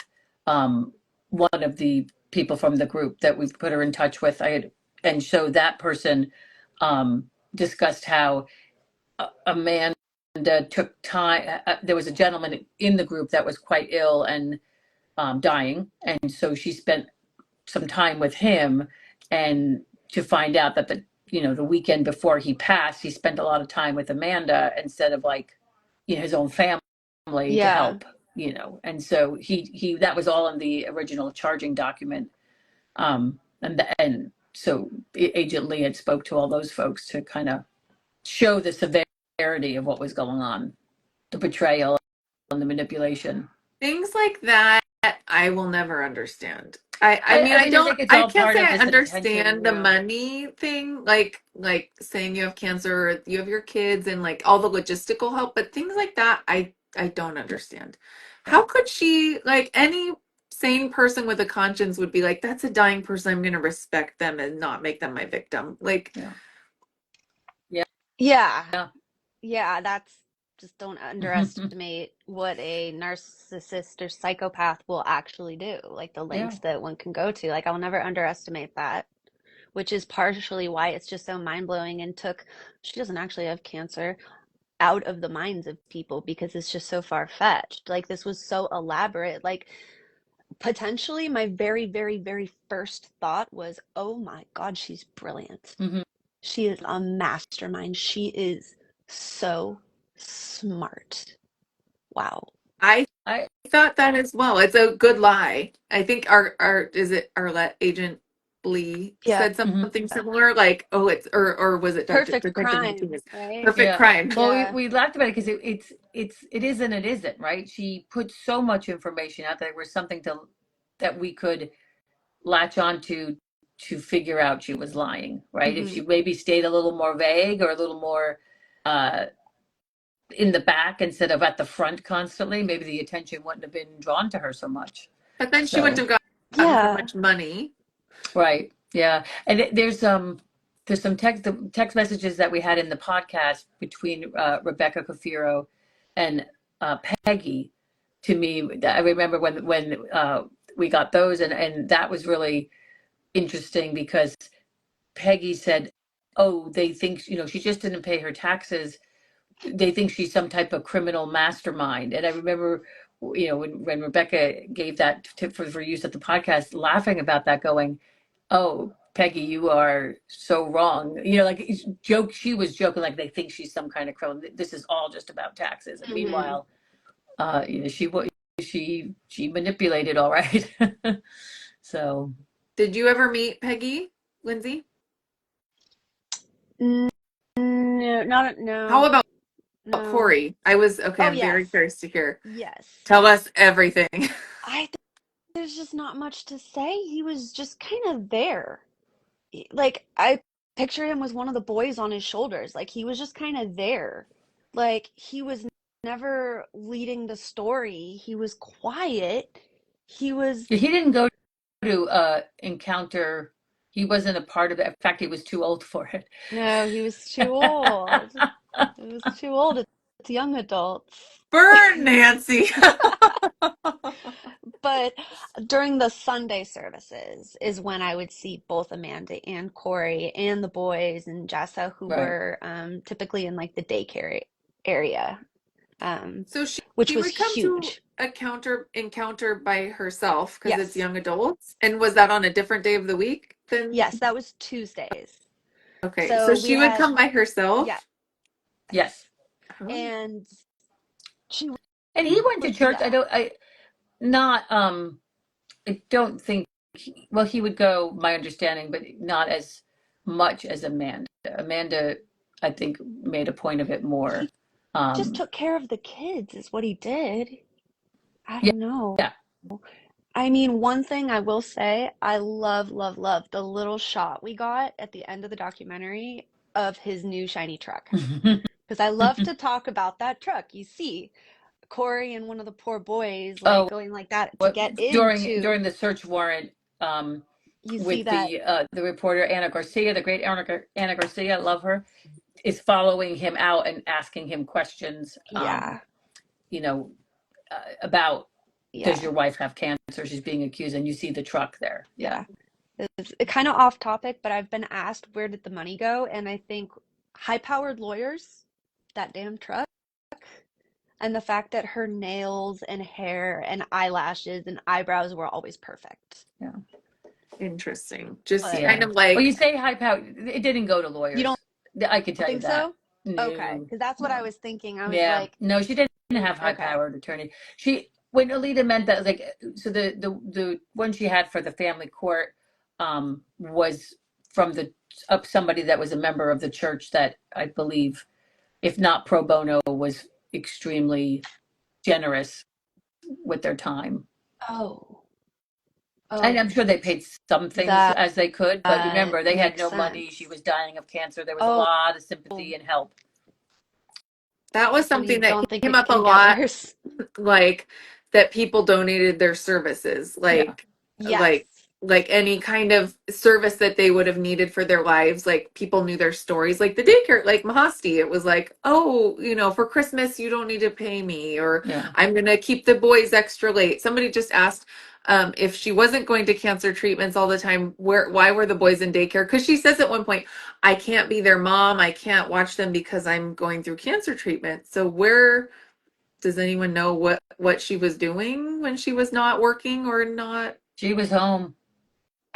one of the people from the group that we put her in touch with. And so that person discussed how Amanda took time. There was a gentleman in the group that was quite ill and dying, and so she spent some time with him, and to find out that the weekend before he passed, he spent a lot of time with Amanda instead of like his own family to Yeah. help, and so he that was all in the original charging document. And so Agent Lee had spoke to all those folks to kind of show the severity of what was going on, the betrayal and the manipulation. things like that I will never understand. I mean, I mean, I think it's I all can't part say of I this attention, understand the money thing, like saying you have cancer, or you have your kids, and like all the logistical help, but things like that I don't understand. Yeah. How could she, like any sane person with a conscience would be like, that's a dying person, I'm gonna respect them and not make them my victim. Like, Yeah. Yeah. Yeah. Yeah. Yeah, that's just don't underestimate what a narcissist or psychopath will actually do, like the Yeah. lengths that one can go to. Like, I'll never underestimate that, which is partially why it's just so mind-blowing and took, she doesn't actually have cancer, out of the minds of people because it's just so far-fetched. Like, this was so elaborate. Like, potentially my very, very, very first thought was, oh my God, she's brilliant. Mhm. She is a mastermind. She is so smart. Wow. I I thought that as well. It's a good lie. I think our is it Arlette Agent Lee Yeah. said mhm. something similar, like, oh, it's or was it Perfect Detective crime, Martinez? right? Perfect Yeah. crime. Well, Yeah. we laughed about it because it is and it isn't, right? She put so much information out there was something that we could latch on to figure out she was lying, right? If Hmm. she maybe stayed a little more vague or a little more uh in the back instead of at the front constantly, maybe the attention wouldn't have been drawn to her so much. But then she wouldn't So, have gotten so Yeah. much money. right. Yeah. And there's some text messages that we had in the podcast between Rebecca Cafiro and Peggy. To me, I remember when we got those, and that was really interesting because Peggy said, "Oh, they think she just didn't pay her taxes they think she's some type of criminal mastermind. And I remember, when Rebecca gave that tip for use at the podcast, laughing about that, going, "Oh, Peggy, you are so wrong." Like she was joking, like they think she's some kind of criminal. This is all just about taxes. And Mhm. meanwhile, she manipulated all right. So Did you ever meet Peggy, Lindsay? No, not How no, about no. Corey? Okay, Oh I'm very yes, curious to hear. yes. Tell us everything. I There's just not much to say. He was just kind of there. Like I picture him with one of the boys on his shoulders. Like he was just kind of there. Like he was never leading the story. He was quiet. He was he didn't go to encounter. He wasn't a part of it. In fact, he was too old for it. No, he was too old. It was too old. It's young adults. Burn, Nancy. But during the Sunday services is when I would see both Amanda and Corey and the boys and Jessa, who Right. were typically in like the daycare area, um, So she, which she was would come to huge. a encounter by herself because it's Yes. young adults. And was that on a different day of the week than? Yes, that was Tuesdays. Okay, so So we she would had, come by yes. herself. Yes. Oh. And she And he went to would, church. yeah. Not, I don't think, well, he would go, my understanding, but not as much as Amanda. Amanda, I think, made a point of it more. He just took care of the kids, is what he did. I Yeah, don't know. yeah. I mean, one thing I will say, I love, love, love the little shot we got at the end of the documentary of his new shiny truck. Because I love to talk about that truck. You see Corey and one of the poor boys like Oh, going like that to what get during into, the search warrant, you see with that, the reporter Anna Garcia, the great Anna Garcia, I love her, is following him out and asking him questions, yeah, you know, about, does yeah, your wife have cancer? She's being accused, and you see the truck there. Yeah. yeah. It's kind of off topic, but I've been asked where did the money go, and I think high-powered lawyers, that damn truck, and the fact that her nails and hair and eyelashes and eyebrows were always perfect. Yeah. Interesting. Just But kind Yeah. of Well, you like, say high power. It didn't go to you don't lawyers. I can tell you think that. so? Okay, No, because that's what I no. was thinking. I was Yeah. like, No, she didn't have high okay, powered attorney. When Alita meant that, like, so the one she had for the family court, was from somebody that was a member of the church that I believe, if not pro bono, was extremely generous with their time. oh, And I'm oh, sure they paid some things that as they could, but remember, they had makes no money. She sense. was dying of cancer. There was a Oh, lot of sympathy and help. that was when you something that don't think came it up a can get lot, worse. like that people donated their services, Yeah. Yes. like like any kind of service that they would have needed for their lives. Like people knew their stories, like the daycare, like Mahasti. It was like, oh, for Christmas you don't need to pay me, or Yeah. I'm gonna keep the boys extra late. Somebody just asked, if she wasn't going to cancer treatments all the time, why were the boys in daycare? Because she says at one point, I can't be their mom, I can't watch them because I'm going through cancer treatment. So where does anyone know what she was doing when she was not working or not? She was home.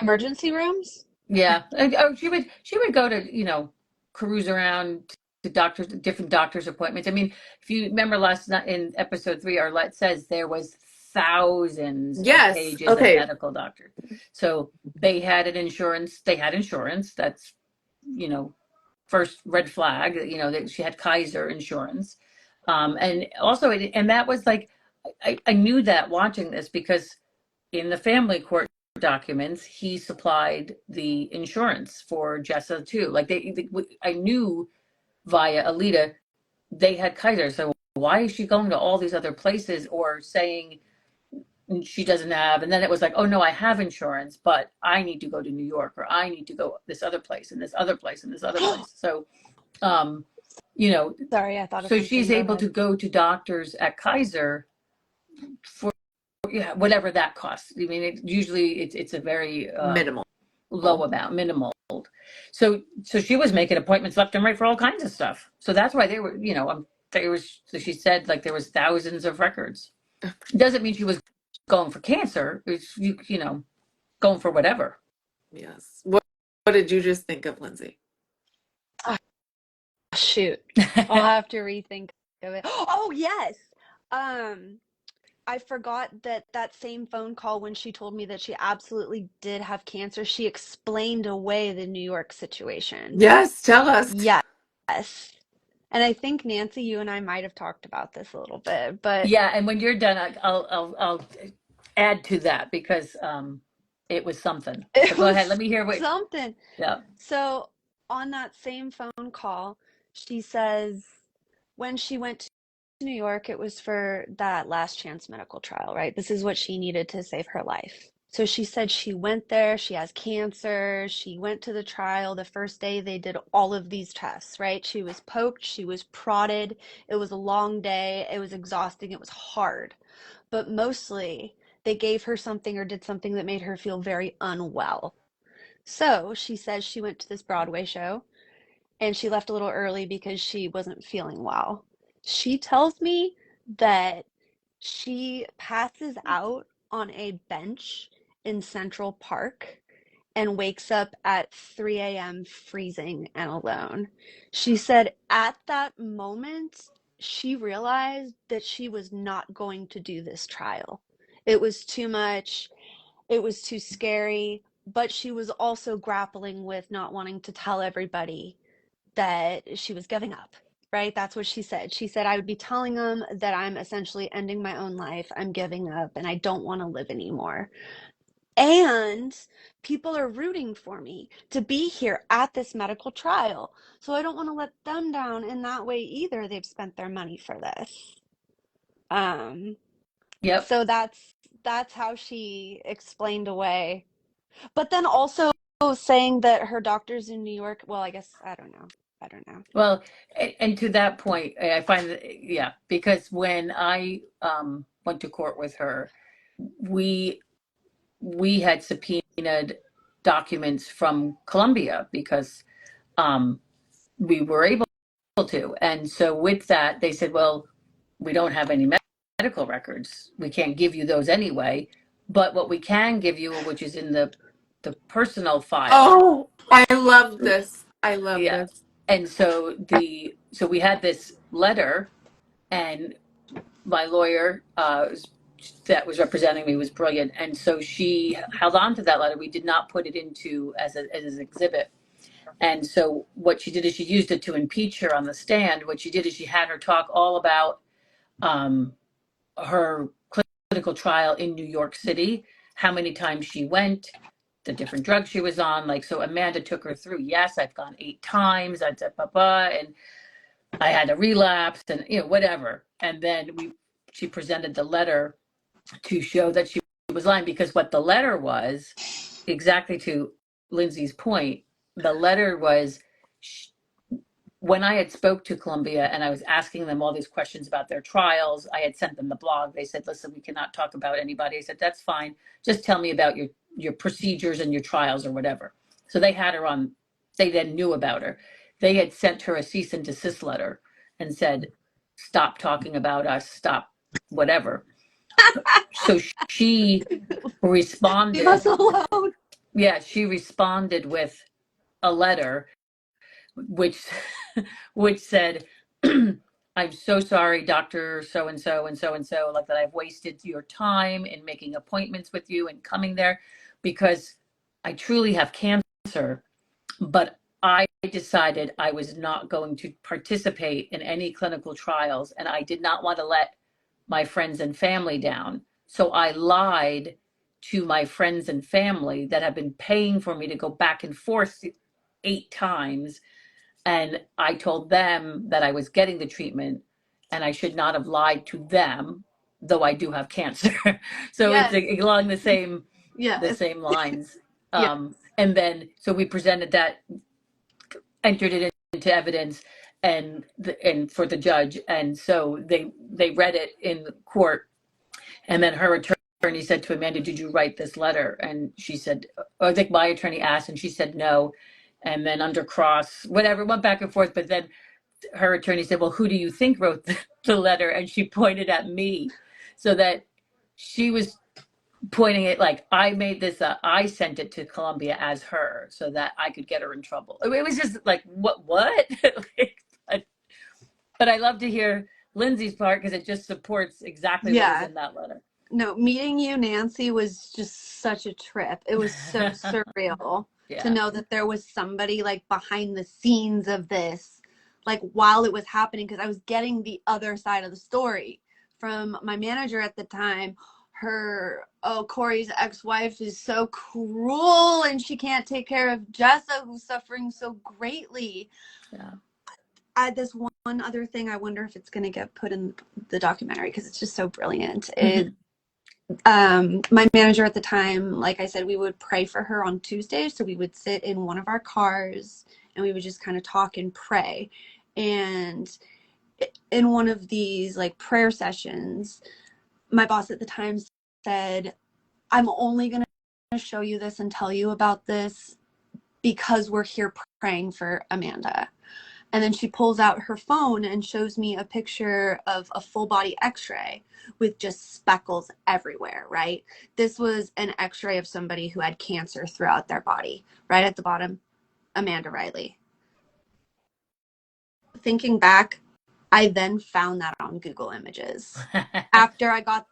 Emergency rooms? Yeah. Oh, she would go to, cruise around to different doctor's appointments. I mean, if you remember last night in episode 3, Arlette says there was thousands of Yes. pages of Okay. medical doctors. So they had insurance. That's, first red flag, that she had Kaiser insurance. And also, and that was like, I knew that watching this, because in the family court documents, he supplied the insurance for Jessa too. Like I knew via Alita, they had Kaiser. So why is she going to all these other places or saying she doesn't have? And then it was like, oh no, I have insurance, but I need to go to New York, or I need to go this other place and this other place and this other place. So, um, you know, Sorry, I thought of so something. she's Go able ahead. to go to doctors at Kaiser for, yeah, whatever that costs. I mean, usually it's a very Minimal. low amount, minimal. So she was making appointments left and right for all kinds of stuff. So that's why they were, so she said like there was thousands of records. It doesn't mean she was going for cancer. It's, going for whatever. Yes. What did you just think of, Lindsay? Oh, shoot. I'll have to rethink of it. Oh, yes. I forgot that same phone call when she told me that she absolutely did have cancer, she explained away the New York situation. Yes, tell us. Yes. And I think Nancy, you and I might have talked about this a little bit, but Yeah, and when you're done, I'll add to that because it was something. So it go ahead. was Let me hear what. something. Yeah. So on that same phone call, she says when she went to New York, it was for that last chance medical trial, right? This is what she needed to save her life. So she said she went there, she has cancer, she went to the trial. The first day they did all of these tests, right? She was poked, she was prodded. It was a long day, it was exhausting, it was hard. But mostly they gave her something or did something that made her feel very unwell. So she says she went to this Broadway show and she left a little early because she wasn't feeling well. She tells me that she passes out on a bench in Central Park and wakes up at 3 a.m. freezing and alone. She said at that moment, she realized that she was not going to do this trial. It was too much. It was too scary, but she was also grappling with not wanting to tell everybody that she was giving up, right? That's what she said. She said, I would be telling them that I'm essentially ending my own life. I'm giving up and I don't want to live anymore. And people are rooting for me to be here at this medical trial. So I don't want to let them down in that way either. They've spent their money for this. Um, Yep. so that's how she explained away. But then also saying that her doctors in New York, well, I guess I don't know. I don't know. Well, and to that point, I find that, yeah, because when I went to court with her, we had subpoenaed documents from Colombia because we were able to. And so with that, they said, well, we don't have any medical records. We can't give you those anyway. But what we can give you, which is in the personal file. Oh, I love this. I love Yeah. this. And so we had this letter, and my lawyer that was representing me was brilliant, and so she held on to that letter. We did not put it into as an exhibit. And so what she did is she used it to impeach her on the stand. What she did is she had her talk all about um, her clinical trial in New York City, how many times she went, the different drugs she was on. Like, so Amanda took her through, yes, I've gone 8 times, I said, and I had a relapse and, whatever. And then she presented the letter to show that she was lying, because what the letter was, exactly to Lindsay's point, the letter was, when I had spoke to Columbia and I was asking them all these questions about their trials, I had sent them the blog. They said, listen, we cannot talk about anybody. I said, that's fine. Just tell me about your procedures and your trials or whatever. So they had her on, they then knew about her. They had sent her a cease and desist letter and said, stop talking about us, stop whatever. So she Leave us responded. alone. Yeah, she responded with a letter which which said, I'm so sorry, Dr. So and so and so and so, like that I've wasted your time in making appointments with you and coming there, because I truly have cancer, but I decided I was not going to participate in any clinical trials, and I did not want to let my friends and family down. So I lied to my friends and family that have been paying for me to go back and forth 8 times, and I told them that I was getting the treatment and I should not have lied to them, though I do have cancer. So it's Yes. along the same Yes. lines. Yes. And then so we presented that, entered it into evidence, and for the judge, and so they read it in court, and then her attorney said to Amanda, did you write this letter? And she said, I think my attorney asked, and she said no. and then under cross, whatever, went back and forth. But then her attorney said, well, who do you think wrote the letter? And she pointed at me, so that she was pointing it like I made this, I sent it to Columbia as her so that I could get her in trouble. It was just like, what? Like, but I love to hear Lindsay's part because it just supports exactly what was Yeah. in that letter. No, meeting you, Nancy, was just such a trip. It was so surreal to Yeah. know that there was somebody like behind the scenes of this, like while it was happening, because I was getting the other side of the story from my manager at the time. Corey's ex-wife is so cruel and she can't take care of Jessa, who's suffering so greatly. Yeah. This one other thing, I wonder if it's going to get put in the documentary because it's just so brilliant. My manager at the time, like I said, we would pray for her on Tuesdays. So we would sit in one of our cars and we would just kind of talk and pray. And in one of these like prayer sessions, my boss at the time said, I'm only going to show you this and tell you about this because we're here praying for Amanda. And then she pulls out her phone and shows me a picture of a full body x-ray with just speckles everywhere, right? This was an x-ray of somebody who had cancer throughout their body. Right at the bottom, Amanda Riley. Thinking back, I then found that on Google Images. After I got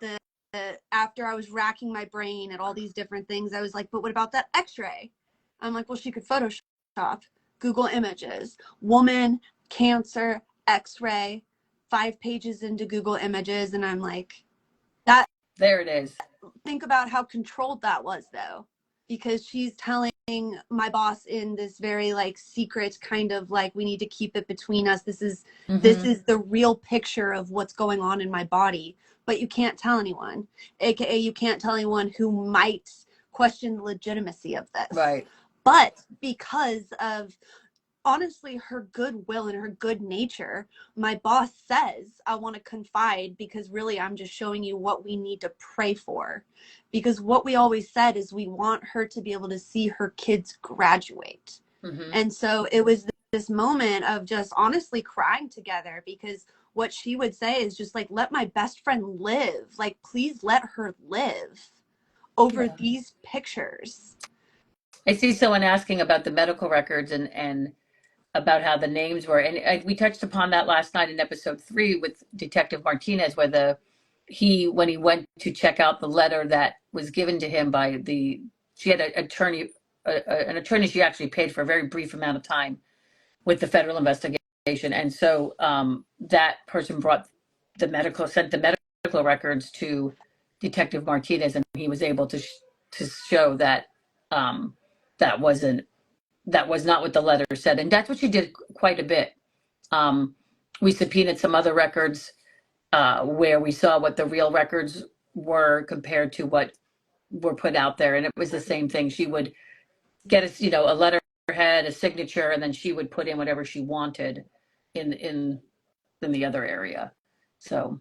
after I was racking my brain at all these different things, I was like, but what about that x-ray? I'm like, well, she could Photoshop. Google Images, woman, cancer, x-ray, 5 pages into Google Images, and I'm like, that. There it is. Think about how controlled that was, though, because she's telling my boss in this very like secret kind of like, we need to keep it between us. This is the real picture of what's going on in my body, but you can't tell anyone, aka you can't tell anyone who might question the legitimacy of this. Right. But because of honestly her goodwill and her good nature, my boss says, I want to confide because really I'm just showing you what we need to pray for. Because what we always said is we want her to be able to see her kids graduate. And so it was this moment of just honestly crying together, because what she would say is just like, let my best friend live. Like, please let her live over these pictures. I see someone asking about the medical records and about how the names were, and we touched upon that last night in episode 3 with Detective Martinez, where when he went to check out the letter that was given to him by she had an attorney she actually paid for a very brief amount of time with the federal investigation, and so that person sent the medical records to Detective Martinez, and he was able to show that that was not what the letter said, and that's what she did quite a bit. We subpoenaed some other records where we saw what the real records were compared to what were put out there, and it was the same thing. She would get a letterhead, a signature, and then she would put in whatever she wanted in the other area. So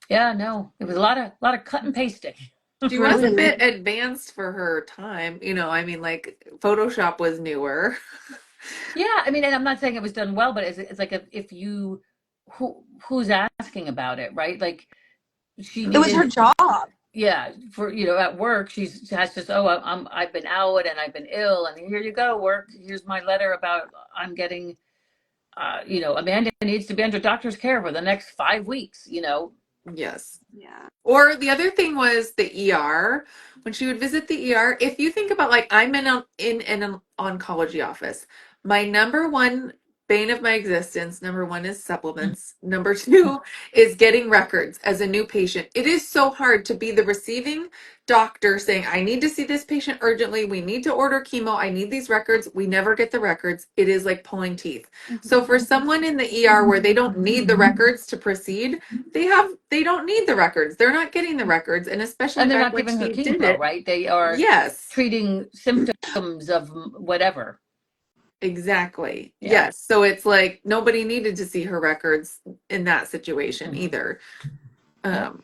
yeah, no, it was a lot of cut and pasting. She was a bit advanced for her time. I mean, like Photoshop was newer. Yeah, I mean, and I'm not saying it was done well, but it's like who's asking about it, right? Like she It was her needed, job. yeah, for at work, she has just, I've been out and I've been ill, and here you go, work. Here's my letter about I'm getting, Amanda needs to be under doctor's care for the next 5 weeks. Yes. Yeah. Or the other thing was the ER. When she would visit the ER, if you think about, like, I'm in an oncology office. My number one bane of my existence, number one is supplements. Number two is getting records as a new patient. It is so hard to be the receiving doctor saying, I need to see this patient urgently. We need to order chemo. I need these records. We never get the records. It is like pulling teeth. So for someone in the ER where they don't need the records to proceed, they don't need the records. They're not getting the records. And especially And they're back not when giving her she did chemo, it. right? They are Yes, treating symptoms of whatever. exactly. Yeah. Yes. So it's like nobody needed to see her records in that situation either. Yep.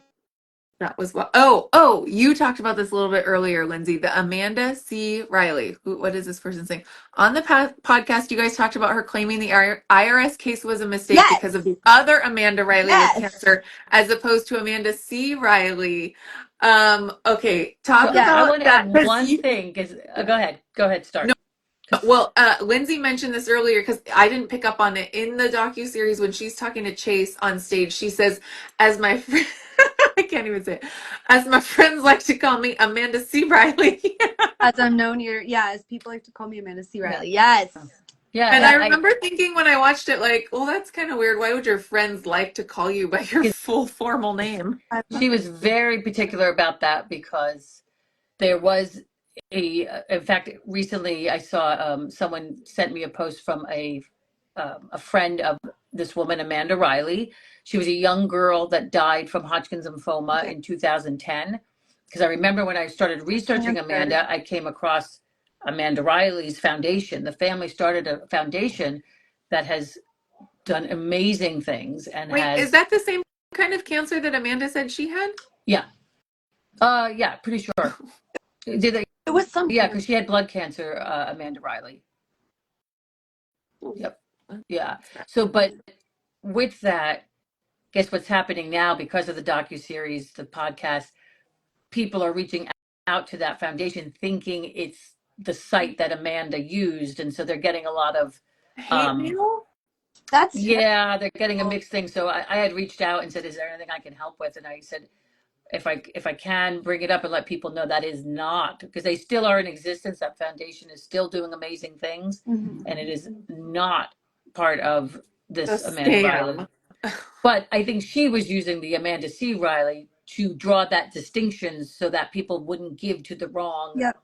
That was what. Oh, you talked about this a little bit earlier, Lindsay. The Amanda C. Riley. What is this person's name? On the podcast, you guys talked about her claiming the IRS case was a mistake because of Yes. the other Amanda Riley with Yes. cancer, as opposed to Amanda C. Riley. Okay, So talk I about want to add that. one thing because go ahead, No, start. 'Cause- well, Lindsay mentioned this earlier because I didn't pick up on it in the docuseries when she's talking to Chase on stage. She says, "As my friend, I can't even say it. As my friends like to call me, Amanda C. Riley." As I'm known here, yeah, as people like to call me, Amanda C. yeah, Riley. Yes. yeah, And and I I remember thinking when I watched it, like, well, that's kind of weird. Why would your friends like to call you by your full formal name? she was very particular about that because there was in fact, recently I saw someone sent me a post from a friend of this woman, Amanda Riley. She was a young girl that died from Hodgkin's lymphoma Yeah. in 2010. Because I remember when I started researching Cancer. Amanda, I came across Amanda Riley's foundation. The family started a foundation that has done amazing things and Wait, is has, that the same kind of cancer that Amanda said she had? yeah, yeah, pretty sure. Did they? It was some Yeah, cancer. because she had blood cancer, Amanda Riley. Yep. Yeah. So, but with that, guess what's happening now because of the docuseries, the podcast, people are reaching out to that foundation thinking it's the site that Amanda used. And so they're getting a lot of, Hate um, mail? That's yeah, they're getting a terrible. mixed thing. So I had reached out and said, is there anything I can help with? And I said, if I can bring it up and let people know that is not, because they still are in existence. That foundation is still doing amazing things, Mhm. and it is not part of The this Amanda Riley. scam. But I think she was using the Amanda C. Riley to draw that distinction so that people wouldn't give to the wrong Yep.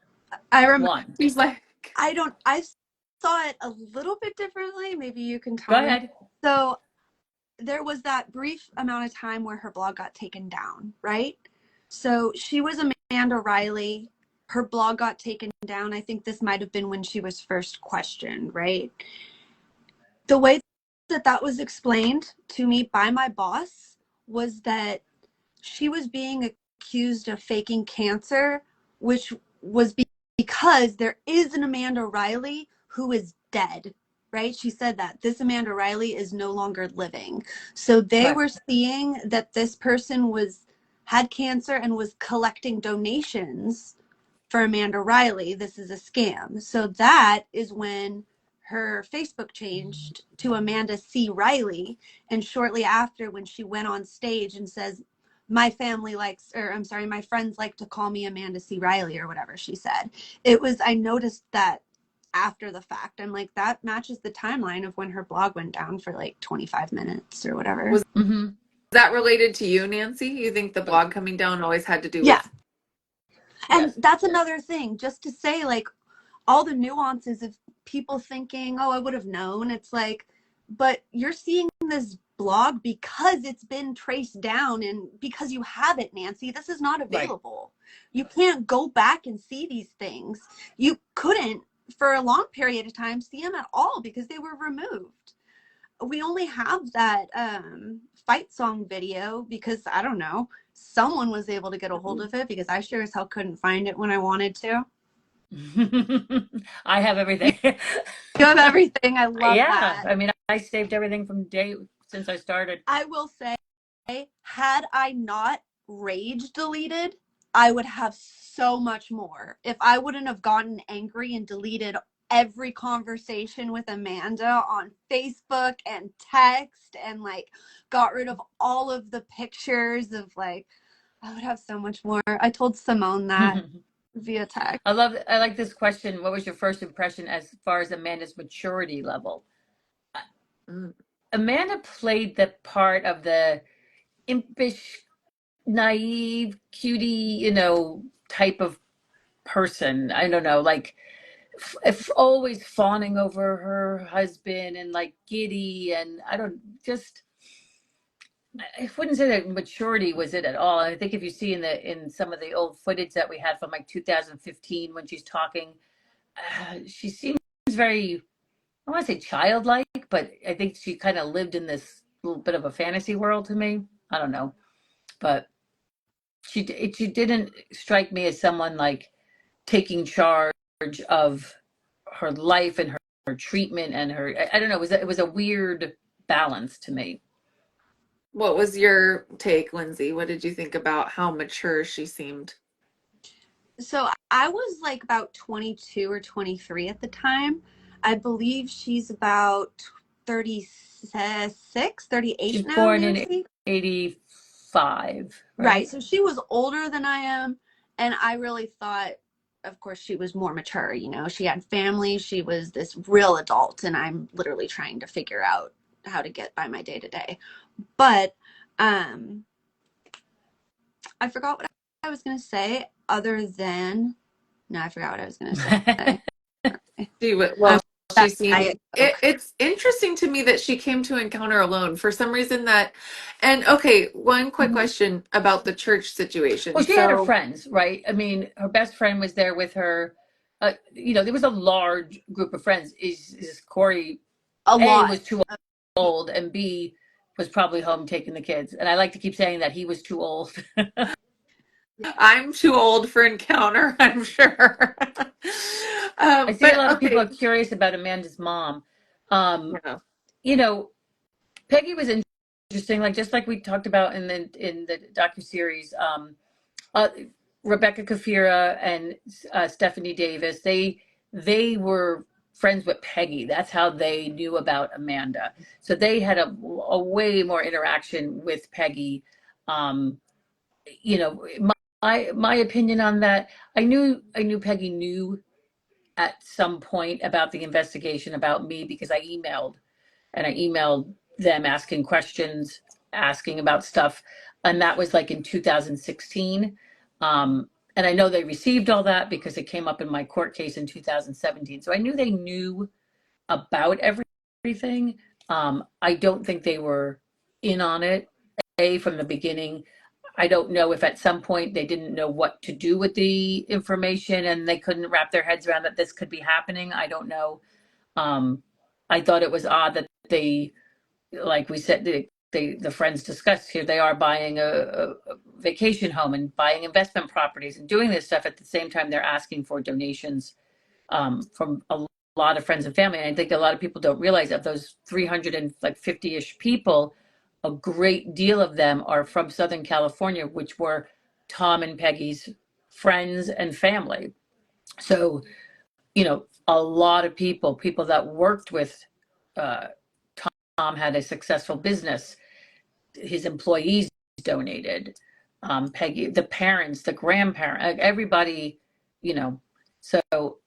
I remember. one. She's like, I saw it a little bit differently. Maybe you can Go tell me. ahead. So there was that brief amount of time where her blog got taken down, right? So she was Amanda Riley. Her blog got taken down. I think this might have been when she was first questioned, right? The way that was explained to me by my boss was that she was being accused of faking cancer, which was because there is an Amanda Riley who is dead, right? She said that this Amanda Riley is no longer living. So they Right. were seeing that this person had cancer and was collecting donations for Amanda Riley. This is a scam. So that is when her Facebook changed to Amanda C. Riley. And shortly after, when she went on stage and says, my family likes, or I'm sorry, my friends like to call me Amanda C. Riley, or whatever she said. I noticed that after the fact. I'm like, that matches the timeline of when her blog went down for like 25 minutes or whatever. was Mm-hmm. that related to you, Nancy? You think the blog coming down always had to do Yeah. with? And Yes. that's another thing, just to say, like, all the nuances of people thinking, oh, I would have known. It's like, but you're seeing this blog because it's been traced down and because you have it, Nancy. This is not Right. available. You can't go back and see these things. You couldn't, for a long period of time, see them at all because they were removed. We only have that fight song video because, I don't know, someone was able to get a hold of it because I sure as hell couldn't find it when I wanted to. I have everything. You have everything. I love Yeah. that. I mean, I saved everything from day since I started. I will say, had I not rage deleted, I would have so much more. If I wouldn't have gotten angry and deleted every conversation with Amanda on Facebook and text and like got rid of all of the pictures of like, I would have so much more. I told Simone that via text. I like this question. What was your first impression as far as Amanda's maturity level? Mm. Amanda played the part of the impish, naive, cutie, type of person. I don't know, like if always fawning over her husband and like giddy, and I don't just. I wouldn't say that maturity was it at all. I think if you see in some of the old footage that we had from like 2015 when she's talking, she seems very, I want to say childlike, but I think she kind of lived in this little bit of a fantasy world to me. I don't know, but she didn't strike me as someone like taking charge of her life and her treatment and her, I don't know, it was a weird balance to me. What was your take, Lindsay? What did you think about how mature she seemed? So I was like about 22 or 23 at the time. I believe she's about 36, She's 38 now, born in Nancy. 85, Right. right? So she was older than I am. And I really thought, of course, she was more mature. You know, she had family. She was this real adult. And I'm literally trying to figure out how to get by my day to day. But um, I forgot what I was going to say other than, no, I forgot what I was going to say. Well, she seemed Diet Coke. it's interesting to me that she came to Encounter alone for some reason that, and okay, one quick Mhm. question about the church situation. Well, she had her So, friends, right? I mean, her best friend was there with her. There was a large group of friends. Is Corey A A lot. was too old and B was probably home taking the kids. And I like to keep saying that he was too old. I'm too old for Encounter, I'm sure. I see a But lot of people okay. are curious about Amanda's mom. Um, Yeah. you know, Peggy was interesting, like just like we talked about in the docuseries. Uh, Rebecca Kafira and Stephanie Davis, they were friends with Peggy. That's how they knew about Amanda. So they had a way more interaction with Peggy. Um, you know, my opinion on that, I knew Peggy knew at some point about the investigation about me because I emailed them asking questions, asking about stuff, and that was like in 2016. And I know they received all that because it came up in my court case in 2017. So I knew they knew about everything. I don't think they were in on it, from the beginning. I don't know if at some point they didn't know what to do with the information and they couldn't wrap their heads around that this could be happening. I don't know. Um, I thought it was odd that they, like we said, the friends discussed here, they are buying a vacation home and buying investment properties and doing this stuff at the same time they're asking for donations from a lot of friends and family. And I think a lot of people don't realize of those 350-ish people, a great deal of them are from Southern California, which were Tom and Peggy's friends and family. So, a lot of people that worked with uh, Tom had a successful business. His employees donated. Peggy, the parents, the grandparents, everybody, you know. So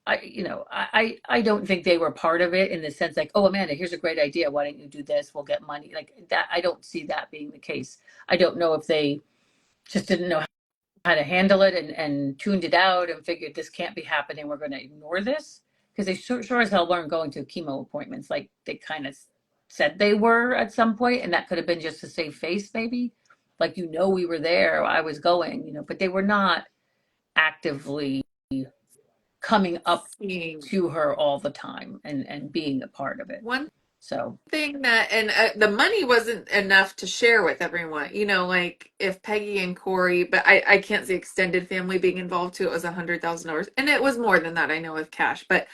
I don't think they were part of it in the sense like, oh, Amanda, here's a great idea. Why don't you do this? We'll get money like that. I don't see that being the case. I don't know if they just didn't know how to handle it and tuned it out and figured this can't be happening. We're going to ignore this because they sure as hell weren't going to chemo appointments like they kind of said they were at some point, and that could have been just to save face, maybe. Like we were there, I was going, but they were not actively coming up Seeing to her all the time and being a part of it. one So thing that, and the money wasn't enough to share with everyone, like if Peggy and Corey, but I can't see extended family being involved too. It was $100,000, and it was more than that, I know, with cash. But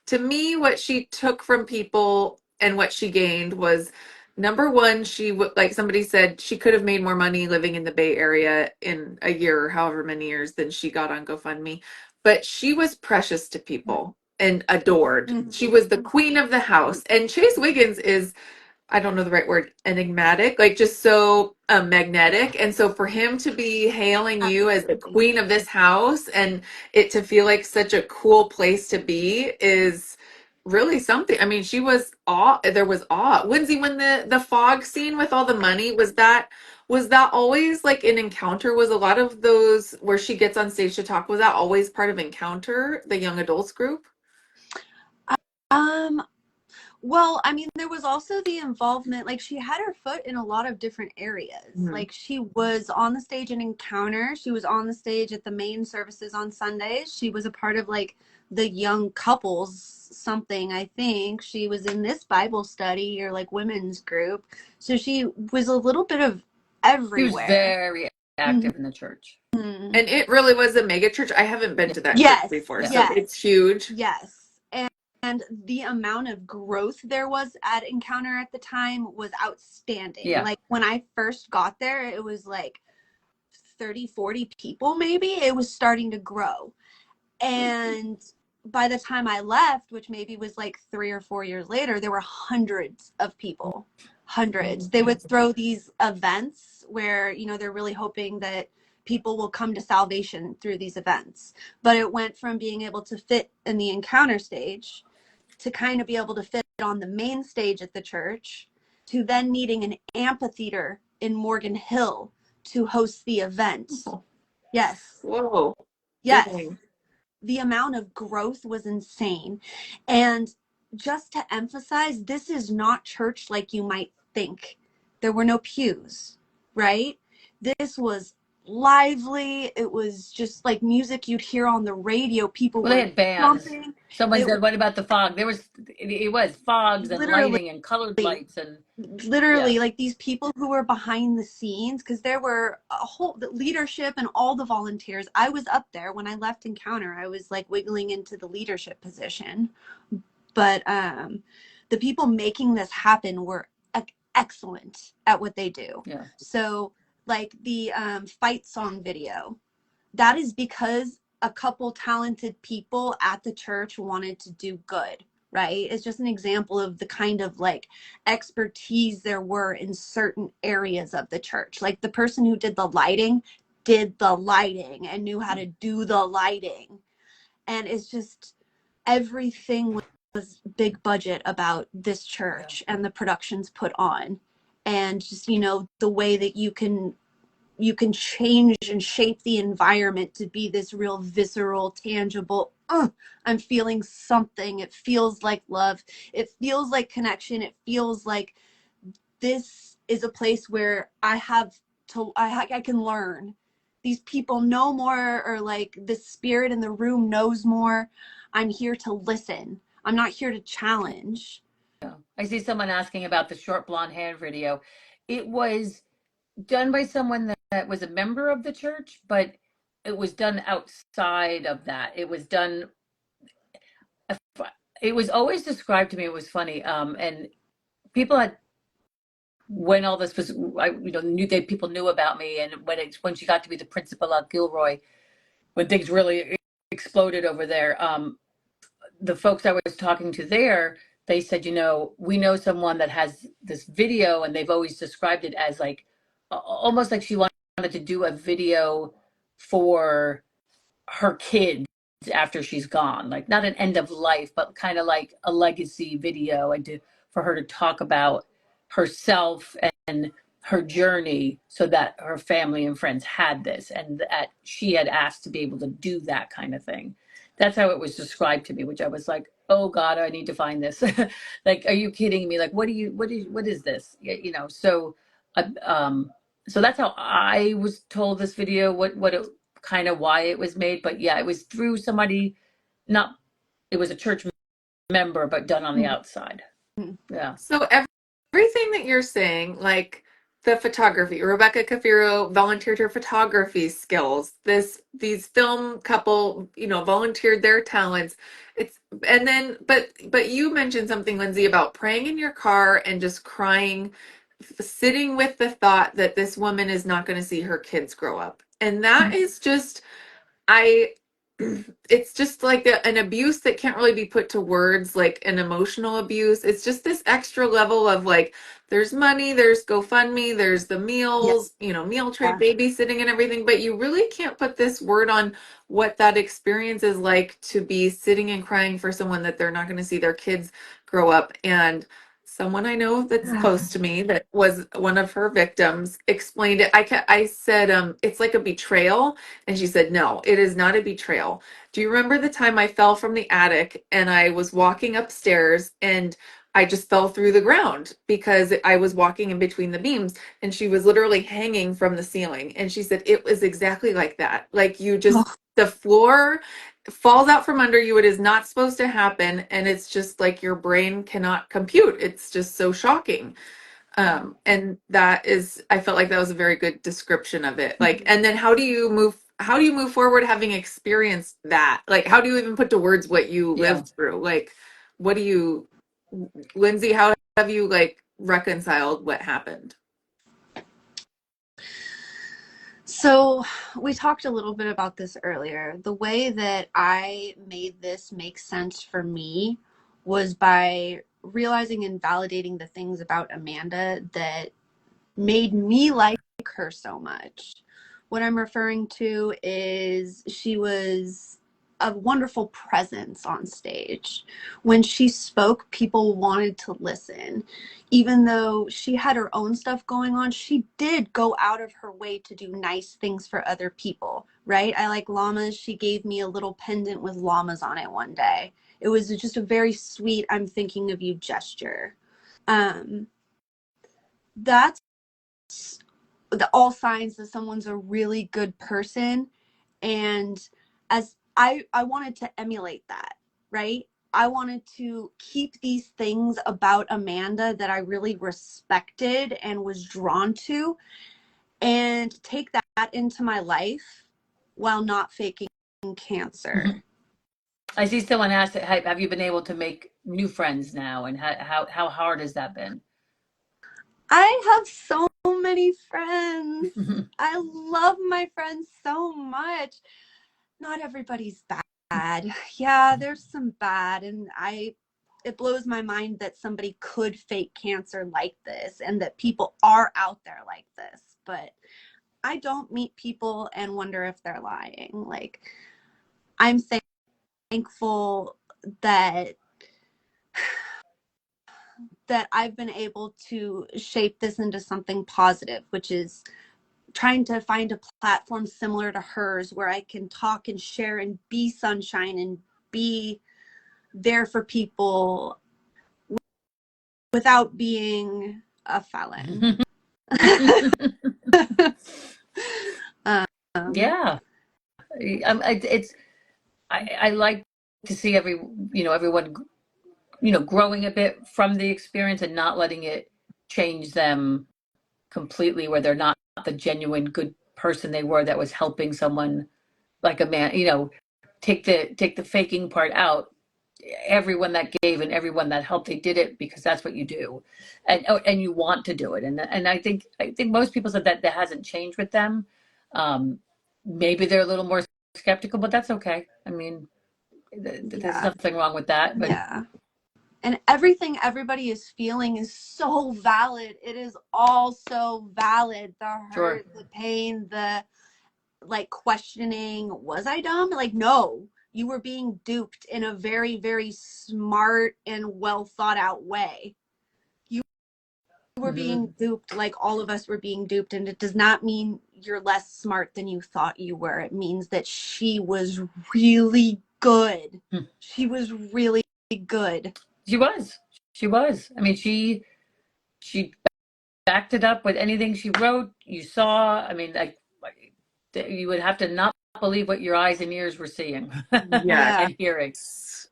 to me, what she took from people and what she gained was, number one, she would, like somebody said, she could have made more money living in the Bay Area in a year or however many years than she got on GoFundMe. But she was precious to people and adored. She Mhm. was the queen of the house. And Chase Wiggins is, I don't know the right word, enigmatic, like just so magnetic. And so for him to be hailing you as the queen of this house and it to feel like such a cool place to be is really something. I mean, she was awe. There was awe. Lindsay, when the fog scene with all the money, was that always like an Encounter? Was a lot of those where she gets on stage to talk, was that always part of Encounter, the young adults group? Um, well, I mean, there was also the involvement, like she had her foot in a lot of different areas. Mhm. Like she was on the stage in Encounter, she was on the stage at the main services on Sundays. She was a part of like the young couples something, I think. She was in this Bible study or like women's group. So she was a little bit of she was everywhere. very active in the church. Mhm. And it really was a mega church. I haven't been Yeah. to that church Yes, before, Yeah. so yes, it's huge. yes. And the amount of growth there was at Encounter at the time was outstanding. Yeah. Like when I first got there, it was like 30, 40 people maybe. It was starting to grow. And by the time I left, which maybe was like 3 or 4 years later, there were hundreds of people. Hundreds. They would throw these events where, you know, they're really hoping that people will come to salvation through these events. But it went from being able to fit in the encounter stage to kind of be able to fit on the main stage at the church to then needing an amphitheater in Morgan Hill to host the event. Yes. Whoa. Yes. Dang. The amount of growth was insane. And just to emphasize, this is not church like you might think. There were no pews, right? This was lively. It was just like music you'd hear on the radio. People Well, they were had bands. jumping. Someone It was said, "What about the fog?" It was fogs and literally lighting and colored lights and yeah, literally like these people who were behind the scenes, because there were a whole the leadership and all the volunteers. I was up there when I left Encounter. I was like wiggling into the leadership position, but the people making this happen were excellent at what they do. yeah. So like the fight song video, that is because a couple talented people at the church wanted to do good, right? It's just an example of the kind of like expertise there were in certain areas of the church. Like the person who did the lighting and knew how to do the lighting. And it's just everything was big budget about this church and the productions put on. And just, you know, the way that you can change and shape the environment to be this real visceral, tangible, I'm feeling something. It feels like love. It feels like connection. It feels like this is a place where I can learn. These people know more, or like the spirit in the room knows more. I'm here to listen. I'm not here to challenge. I see someone asking about the short blonde hair video. It was done by someone that was a member of the church, but it was done outside of that. It was done. It was always described to me. It was funny, and people had when all this was, knew that people knew about me, and when she got to be the principal at Gilroy, when things really exploded over there, the folks I was talking to there, they said, we know someone that has this video, and they've always described it as like almost like she wanted to do a video for her kids after she's gone, like not an end of life, but kind of like a legacy video, and for her to talk about herself and her journey so that her family and friends had this, and that she had asked to be able to do that kind of thing. That's how it was described to me, which I was like, oh God, I need to find this. Like, are you kidding me? Like, what is this? Uh, um, so that's how I was told this video, what it kind of why it was made. But yeah, it was through somebody, not, it was a church member, but done on the outside. Yeah. So everything that you're saying, like the photography, Rebecca Cafiro volunteered her photography skills. These film couple, volunteered their talents. It's and then but you mentioned something, Lindsay, about praying in your car and just crying, sitting with the thought that this woman is not going to see her kids grow up. And that is just I it's just like an abuse that can't really be put to words, like an emotional abuse. It's just this extra level of like, there's money, there's GoFundMe, there's the Yeah. meals, meal trade, babysitting and everything, but you really can't put this word on what that experience is like to be sitting and crying for someone that they're not going to see their kids grow up. And someone I know that's close to me that was one of her victims explained it. I said, it's like a betrayal. And she said, no, it is not a betrayal. Do you remember the time I fell from the attic and I was walking upstairs and I just fell through the ground because I was walking in between the beams and she was literally hanging from the ceiling. And she said, it was exactly like that. Like the floor falls out from under you. It is not supposed to happen. And it's just like your brain cannot compute. It's just so shocking. And that is, I felt like that was a very good description of it. Like, and then how do you move forward having experienced that? Like, how do you even put to words what you Yeah. lived through? Like, what do you, Lindsay, how have you like reconciled what happened? So, we talked a little bit about this earlier. The way that I made this make sense for me was by realizing and validating the things about Amanda that made me like her so much. What I'm referring to is she was a wonderful presence on stage. When she spoke, people wanted to listen. Even though she had her own stuff going on, she did go out of her way to do nice things for other people, right? I like llamas. She gave me a little pendant with llamas on it one day. It was just a very sweet, I'm thinking of you gesture. Um, that's all signs that someone's a really good person. And as I wanted to emulate that, right? I wanted to keep these things about Amanda that I really respected and was drawn to, and take that into my life while not faking cancer. I see someone asked, have you been able to make new friends now? And how hard has that been? I have so many friends. I love my friends so much. Not everybody's bad. Yeah, there's some bad, and it blows my mind that somebody could fake cancer like this and that people are out there like this. But I don't meet people and wonder if they're lying. Like, I'm thankful that I've been able to shape this into something positive, which is trying to find a platform similar to hers where I can talk and share and be sunshine and be there for people without being a felon. Yeah. It's I like to see everyone growing a bit from the experience and not letting it change them completely, where they're not the genuine good person they were that was helping someone like a man. Take the faking part out. Everyone that gave and everyone that helped, they did it because that's what you do, and you want to do it. And I think most people said that hasn't changed with them. um Maybe they're a little more skeptical, but that's okay. I mean, there's Yeah. nothing wrong with that. But Yeah. And everything everybody is feeling is so valid. It is all so valid. The sure. hurt, the pain, the like questioning, was I dumb? Like, no, you were being duped in a very, very smart and well thought out way. You were being duped like all of us were being duped. And it does not mean you're less smart than you thought you were. It means that she was really good. She was really good. She was. I mean, she backed it up with anything she wrote. You saw. I mean, like, you would have to not believe what your eyes and ears were seeing Yeah, Yeah. and hearing.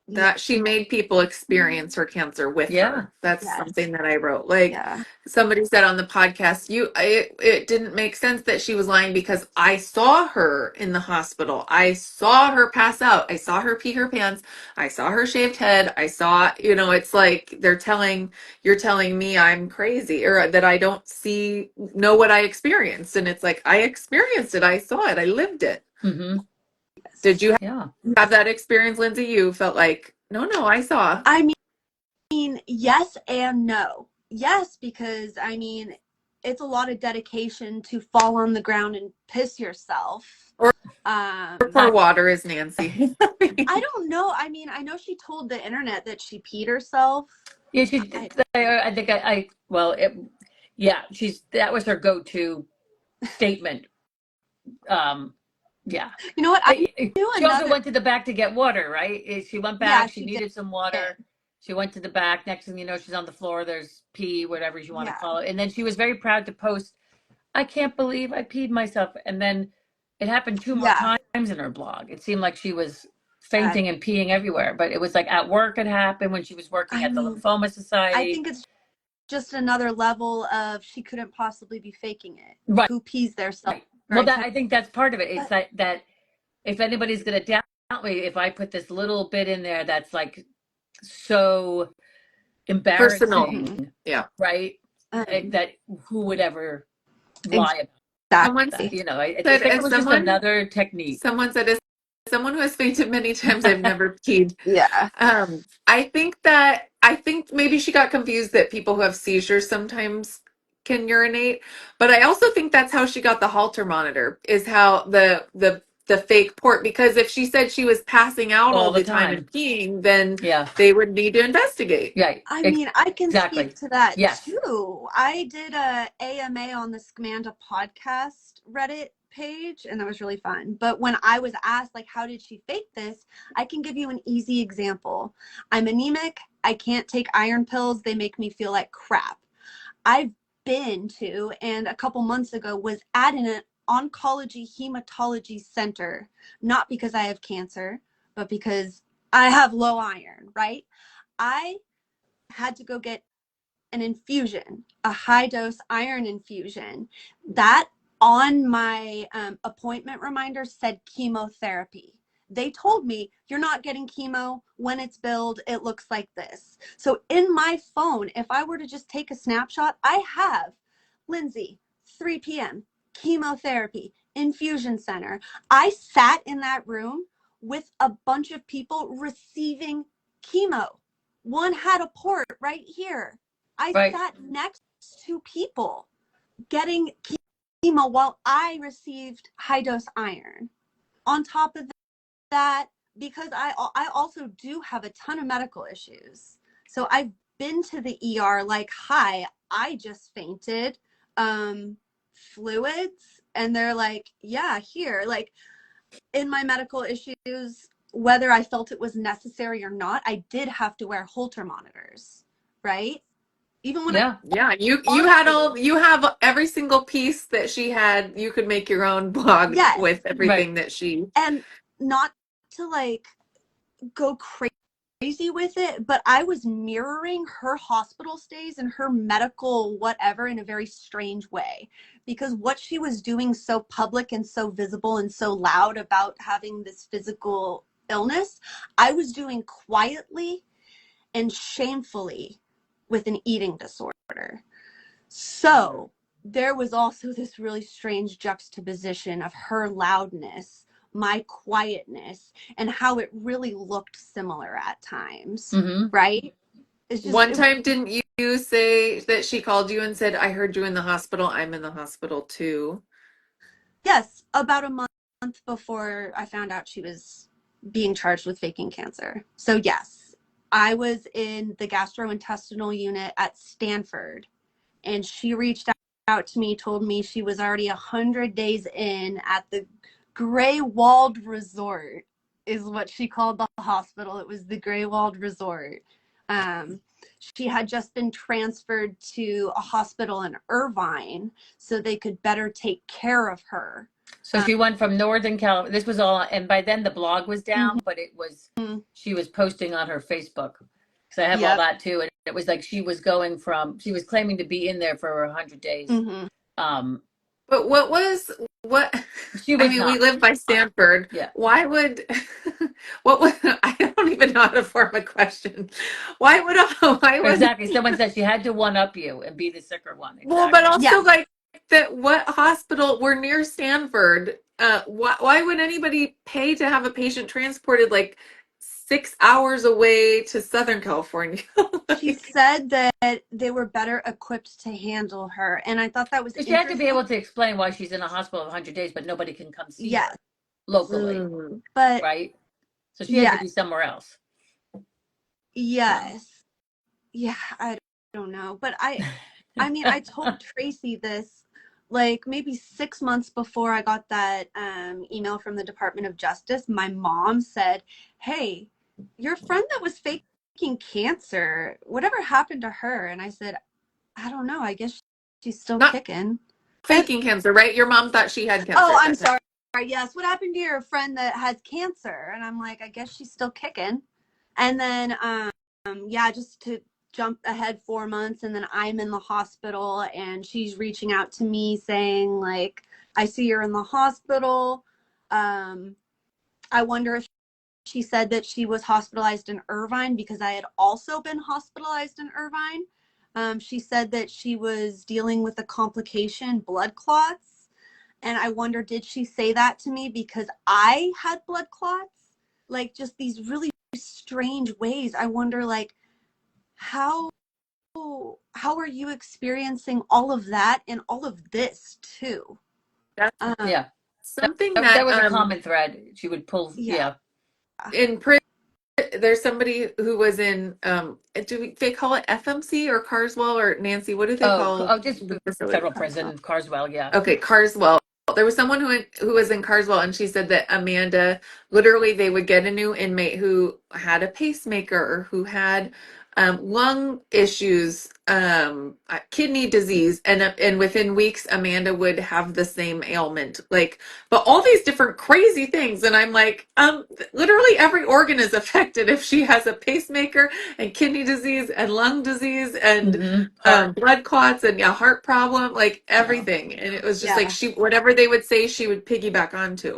that she made people experience her cancer with Yeah. her. That's Yes. something that I wrote. Like Yeah. somebody said on the podcast, it didn't make sense that she was lying because I saw her in the hospital. I saw her pass out. I saw her pee her pants. I saw her shaved head. I saw, it's like you're telling me I'm crazy or that I don't know what I experienced. And it's like I experienced it. I saw it. I lived it. Mm-hmm. Did you Yeah. have that experience, Lindsay? You felt like, no, I saw. I mean, yes and no. Yes, because I mean, it's a lot of dedication to fall on the ground and piss yourself. Or Um, pour water is Nancy. I don't know. I mean, I know she told the internet that she peed herself. Yeah, she I, did. I think well, yeah, that was her go-to statement. Um, yeah. you know what? I knew She also another. went to the back to get water, right? She went Yeah, back, she she did. needed some water. She went to the back. Next thing you know, she's on the floor. There's pee, whatever you want to Yeah, call it. And then she was very proud to post, I can't believe I peed myself. And then it happened two more yeah. times in her blog. It seemed like she was Uh, fainting and peeing everywhere. But it was like at work it happened when she was working I at the mean, Lymphoma I Society. think it's just another level of she couldn't possibly be faking it. Right. Who pees their self? Well, that I think that's part of it. It's But that if anybody's going to doubt me, if I put this little bit in there that's like so Personal. embarrassing, Yeah. right? um, That who would ever lie about Someone that? exactly. You know, I said, think it as was just another technique. someone said, as someone who has fainted many times, I've never peed. Yeah. I think maybe she got confused that people who have seizures sometimes can urinate, but I also think that's how she got the Holter monitor, is how the fake port, because if she said she was passing out All all the the time and time. peeing, then Yeah. they would need to investigate. Right. I mean, I can Exactly. speak to that Yes. too. I did a AMA on the ScAmanda podcast Reddit page, and that was really fun. But when I was asked, like, how did she fake this? I can give you an easy example. I'm anemic. I can't take iron pills. They make me feel like crap. I've been to, and a couple months ago was at an oncology hematology center, not because I have cancer, but because I have low iron, right? I had to go get an infusion, a high dose iron infusion. That on my appointment reminder said chemotherapy. They told me you're not getting chemo. When it's billed, it looks like this. So in my phone, if I were to just take a snapshot, I have Lindsey, 3 p.m., chemotherapy, infusion center. I sat in that room with a bunch of people receiving chemo. One had a port right here. I Right. sat next to people getting chemo while I received high dose iron. On top of that, because I also do have a ton of medical issues. So I've been to the ER like, hi, I just fainted. Fluids? And they're like, yeah, here. Like, in my medical issues, whether I felt it was necessary or not, I did have to wear Holter monitors, right? Even when I Yeah. Yeah, you had sparkled. you have every single piece that she had. You could make your own blog Yes. with Right. everything that she. And not to like go crazy with it, but I was mirroring her hospital stays and her medical whatever in a very strange way, because what she was doing so public and so visible and so loud about having this physical illness, I was doing quietly and shamefully with an eating disorder. So there was also this really strange juxtaposition of her loudness, my quietness, and how it really looked similar at times, Mm-hmm. right? It's just, One time, didn't you say that she called you and said, "I heard you in the hospital. I'm in the hospital too." yes, about a month before I found out she was being charged with faking cancer. So, yes, I was in the gastrointestinal unit at Stanford, and she reached out to me, told me she was already 100 days in at the Gray Walled Resort, is what she called the hospital. It was the Gray Walled Resort. Um, she had just been transferred to a hospital in Irvine so they could better take care of her. So she went from Northern California. This was all, and by then the blog was down, but Mm-hmm. she was posting on her Facebook. So I have all Yep. that too. And it was like she was claiming to be in there for 100 days. Mm-hmm. Um, But what? she I was mean, we not. live by Stanford. Yeah. Why would what would I don't even know how to form a question. Why would Exactly. Someone said she had to one up you and be the sicker one. well, but Exactly. also Yes. like that what hospital, we're near Stanford. Why would anybody pay to have a patient transported like 6 hours away to Southern California? She Like, said that they were better equipped to handle her. And I thought that was She had to be interesting. able to explain why she's in a hospital 100 days, but nobody can come see Yes. her locally, mm. But right? So she had to yes. be somewhere else. Yes. Yeah, I don't know. But I mean, I told Tracy this like maybe 6 months before I got that email from the Department of Justice. My mom said, "Hey, your friend that was faking cancer, whatever happened to her?" And I said, "I don't know. I guess she's still Not kicking." faking cancer, right? Your mom thought she had cancer Oh, at I'm that time. sorry. Yes. What happened to your friend that has cancer? And I'm like, I guess she's still kicking. And then, yeah, just to jump ahead 4 months, and then I'm in the hospital, and she's reaching out to me saying, like, I see you're in the hospital. I wonder if she said that she was hospitalized in Irvine because I had also been hospitalized in Irvine. She said that she was dealing with a complication, blood clots. And I wonder, did she say that to me because I had blood clots? Like, just these really strange ways. I wonder, like, how are you experiencing all of that and all of this too? That's Yeah. something That that was a common thread. She would pull, Yeah. yeah. in prison there's somebody who was in they call it FMC or Carswell, or Nancy, what do they call Just the facility? federal prison, Carswell, yeah. Okay, Carswell. There was someone who was in Carswell, and she said that Amanda, literally, they would get a new inmate who had a pacemaker or who had lung issues, kidney disease, and within weeks, Amanda would have the same ailment, like, but all these different crazy things. And I'm like, literally every organ is affected if she has a pacemaker and kidney disease and lung disease and Heart. blood clots and a heart problem, like everything. And it was just like Yeah. she, whatever they would say, she would piggyback onto.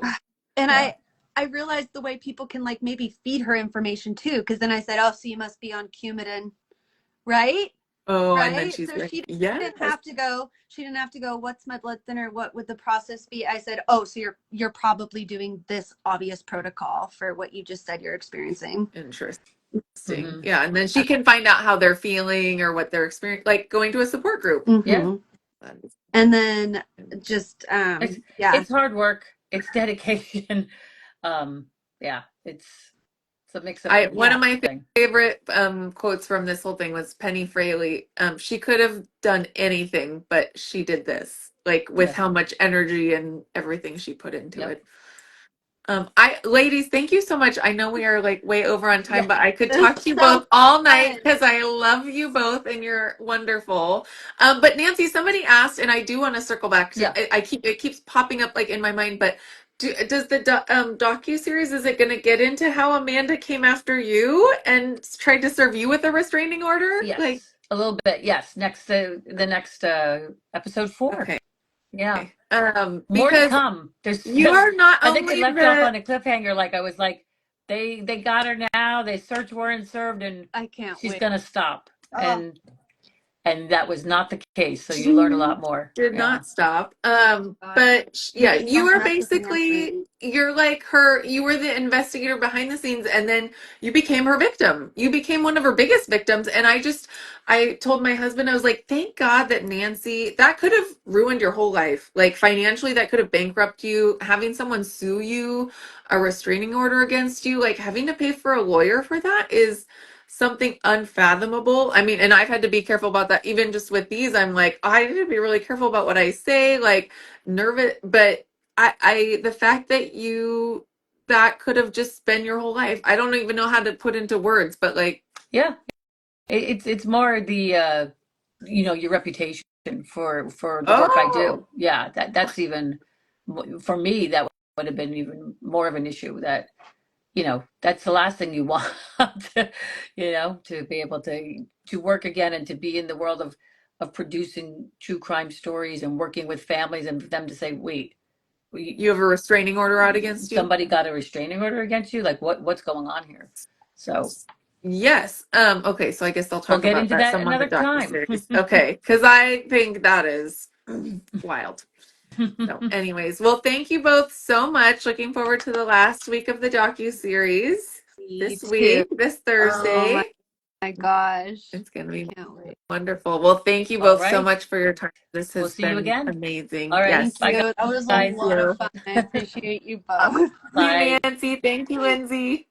And Yeah. I realized the way people can, like, maybe feed her information too, because then I said, oh, so you must be on Coumadin, right? Oh, and then Right. she's So like, she yes. didn't have to go, what's my blood thinner? What would the process be? I said, oh, so you're probably doing this obvious protocol for what you just said you're experiencing. Interesting. Yeah. And then she can find out how they're feeling or what they're experiencing, like going to a support group. Yeah. And then just It's hard work. It's dedication. Yeah, it's a mix of One of my everything. favorite quotes from this whole thing was Penny Fraley. She could have done anything, but she did this, like with Yes. how much energy and everything she put into Yep. it. Ladies, thank you so much. I know we are like way over on time, Yeah. but I could This talk is to you so both all night fun. because I love you both and you're wonderful. But Nancy, somebody asked, and I do want to circle back to, Yeah. it keeps popping up like in my mind, but does the docu-series, is it going to get into how Amanda came after you and tried to serve you with a restraining order? Yes. Like, A little bit. Yes. The next episode 4. okay. Yeah. More to Because come. There's you are not I think it only left off the on a cliffhanger. Like I was like, they got her now. They search warrant served, and I can't she's wait. gonna stop. Oh. And that was not the case. So you learn a She lot more. did Yeah. not stop. God. But yeah, Maybe you don't are mess with Nancy. basically, you're like her, you were the investigator behind the scenes, and then you became her victim. You became one of her biggest victims. And I told my husband, I was like, thank God that Nancy, that could have ruined your whole life. Like financially, that could have bankrupted you. Having someone sue you, a restraining order against you, like having to pay for a lawyer for that is something unfathomable. I mean, and I've had to be careful about that. Even just with these, I'm like, oh, I need to be really careful about what I say, like nervous. But the fact that that could have just been your whole life. I don't even know how to put into words, but like, Yeah. It's more the your reputation for the work I do. oh, Yeah. That's even for me. That would have been even more of an issue. That that's the last thing you want. To be able to work again and to be in the world of producing true crime stories and working with families and for them to say, wait, you have a restraining order out against you? somebody got a restraining order against you? Like what's going on here? So Yes. Okay, so I guess I'll we'll talk get about into that that some on the another time. docuseries. Okay, because I think that is wild. So, anyways, well, thank you both so much. Looking forward to the last week of the docu-series Me this too. week, this Oh Thursday. my gosh. It's going to I be can't wait. wonderful. Well, thank you All both so right. much for your time. This We'll has see you been again. amazing. All right. Yes. Thank Bye, you. That was a guys. Thank lot you. of fun. I appreciate you both. See you, Bye. Nancy. Thank you, Lindsay.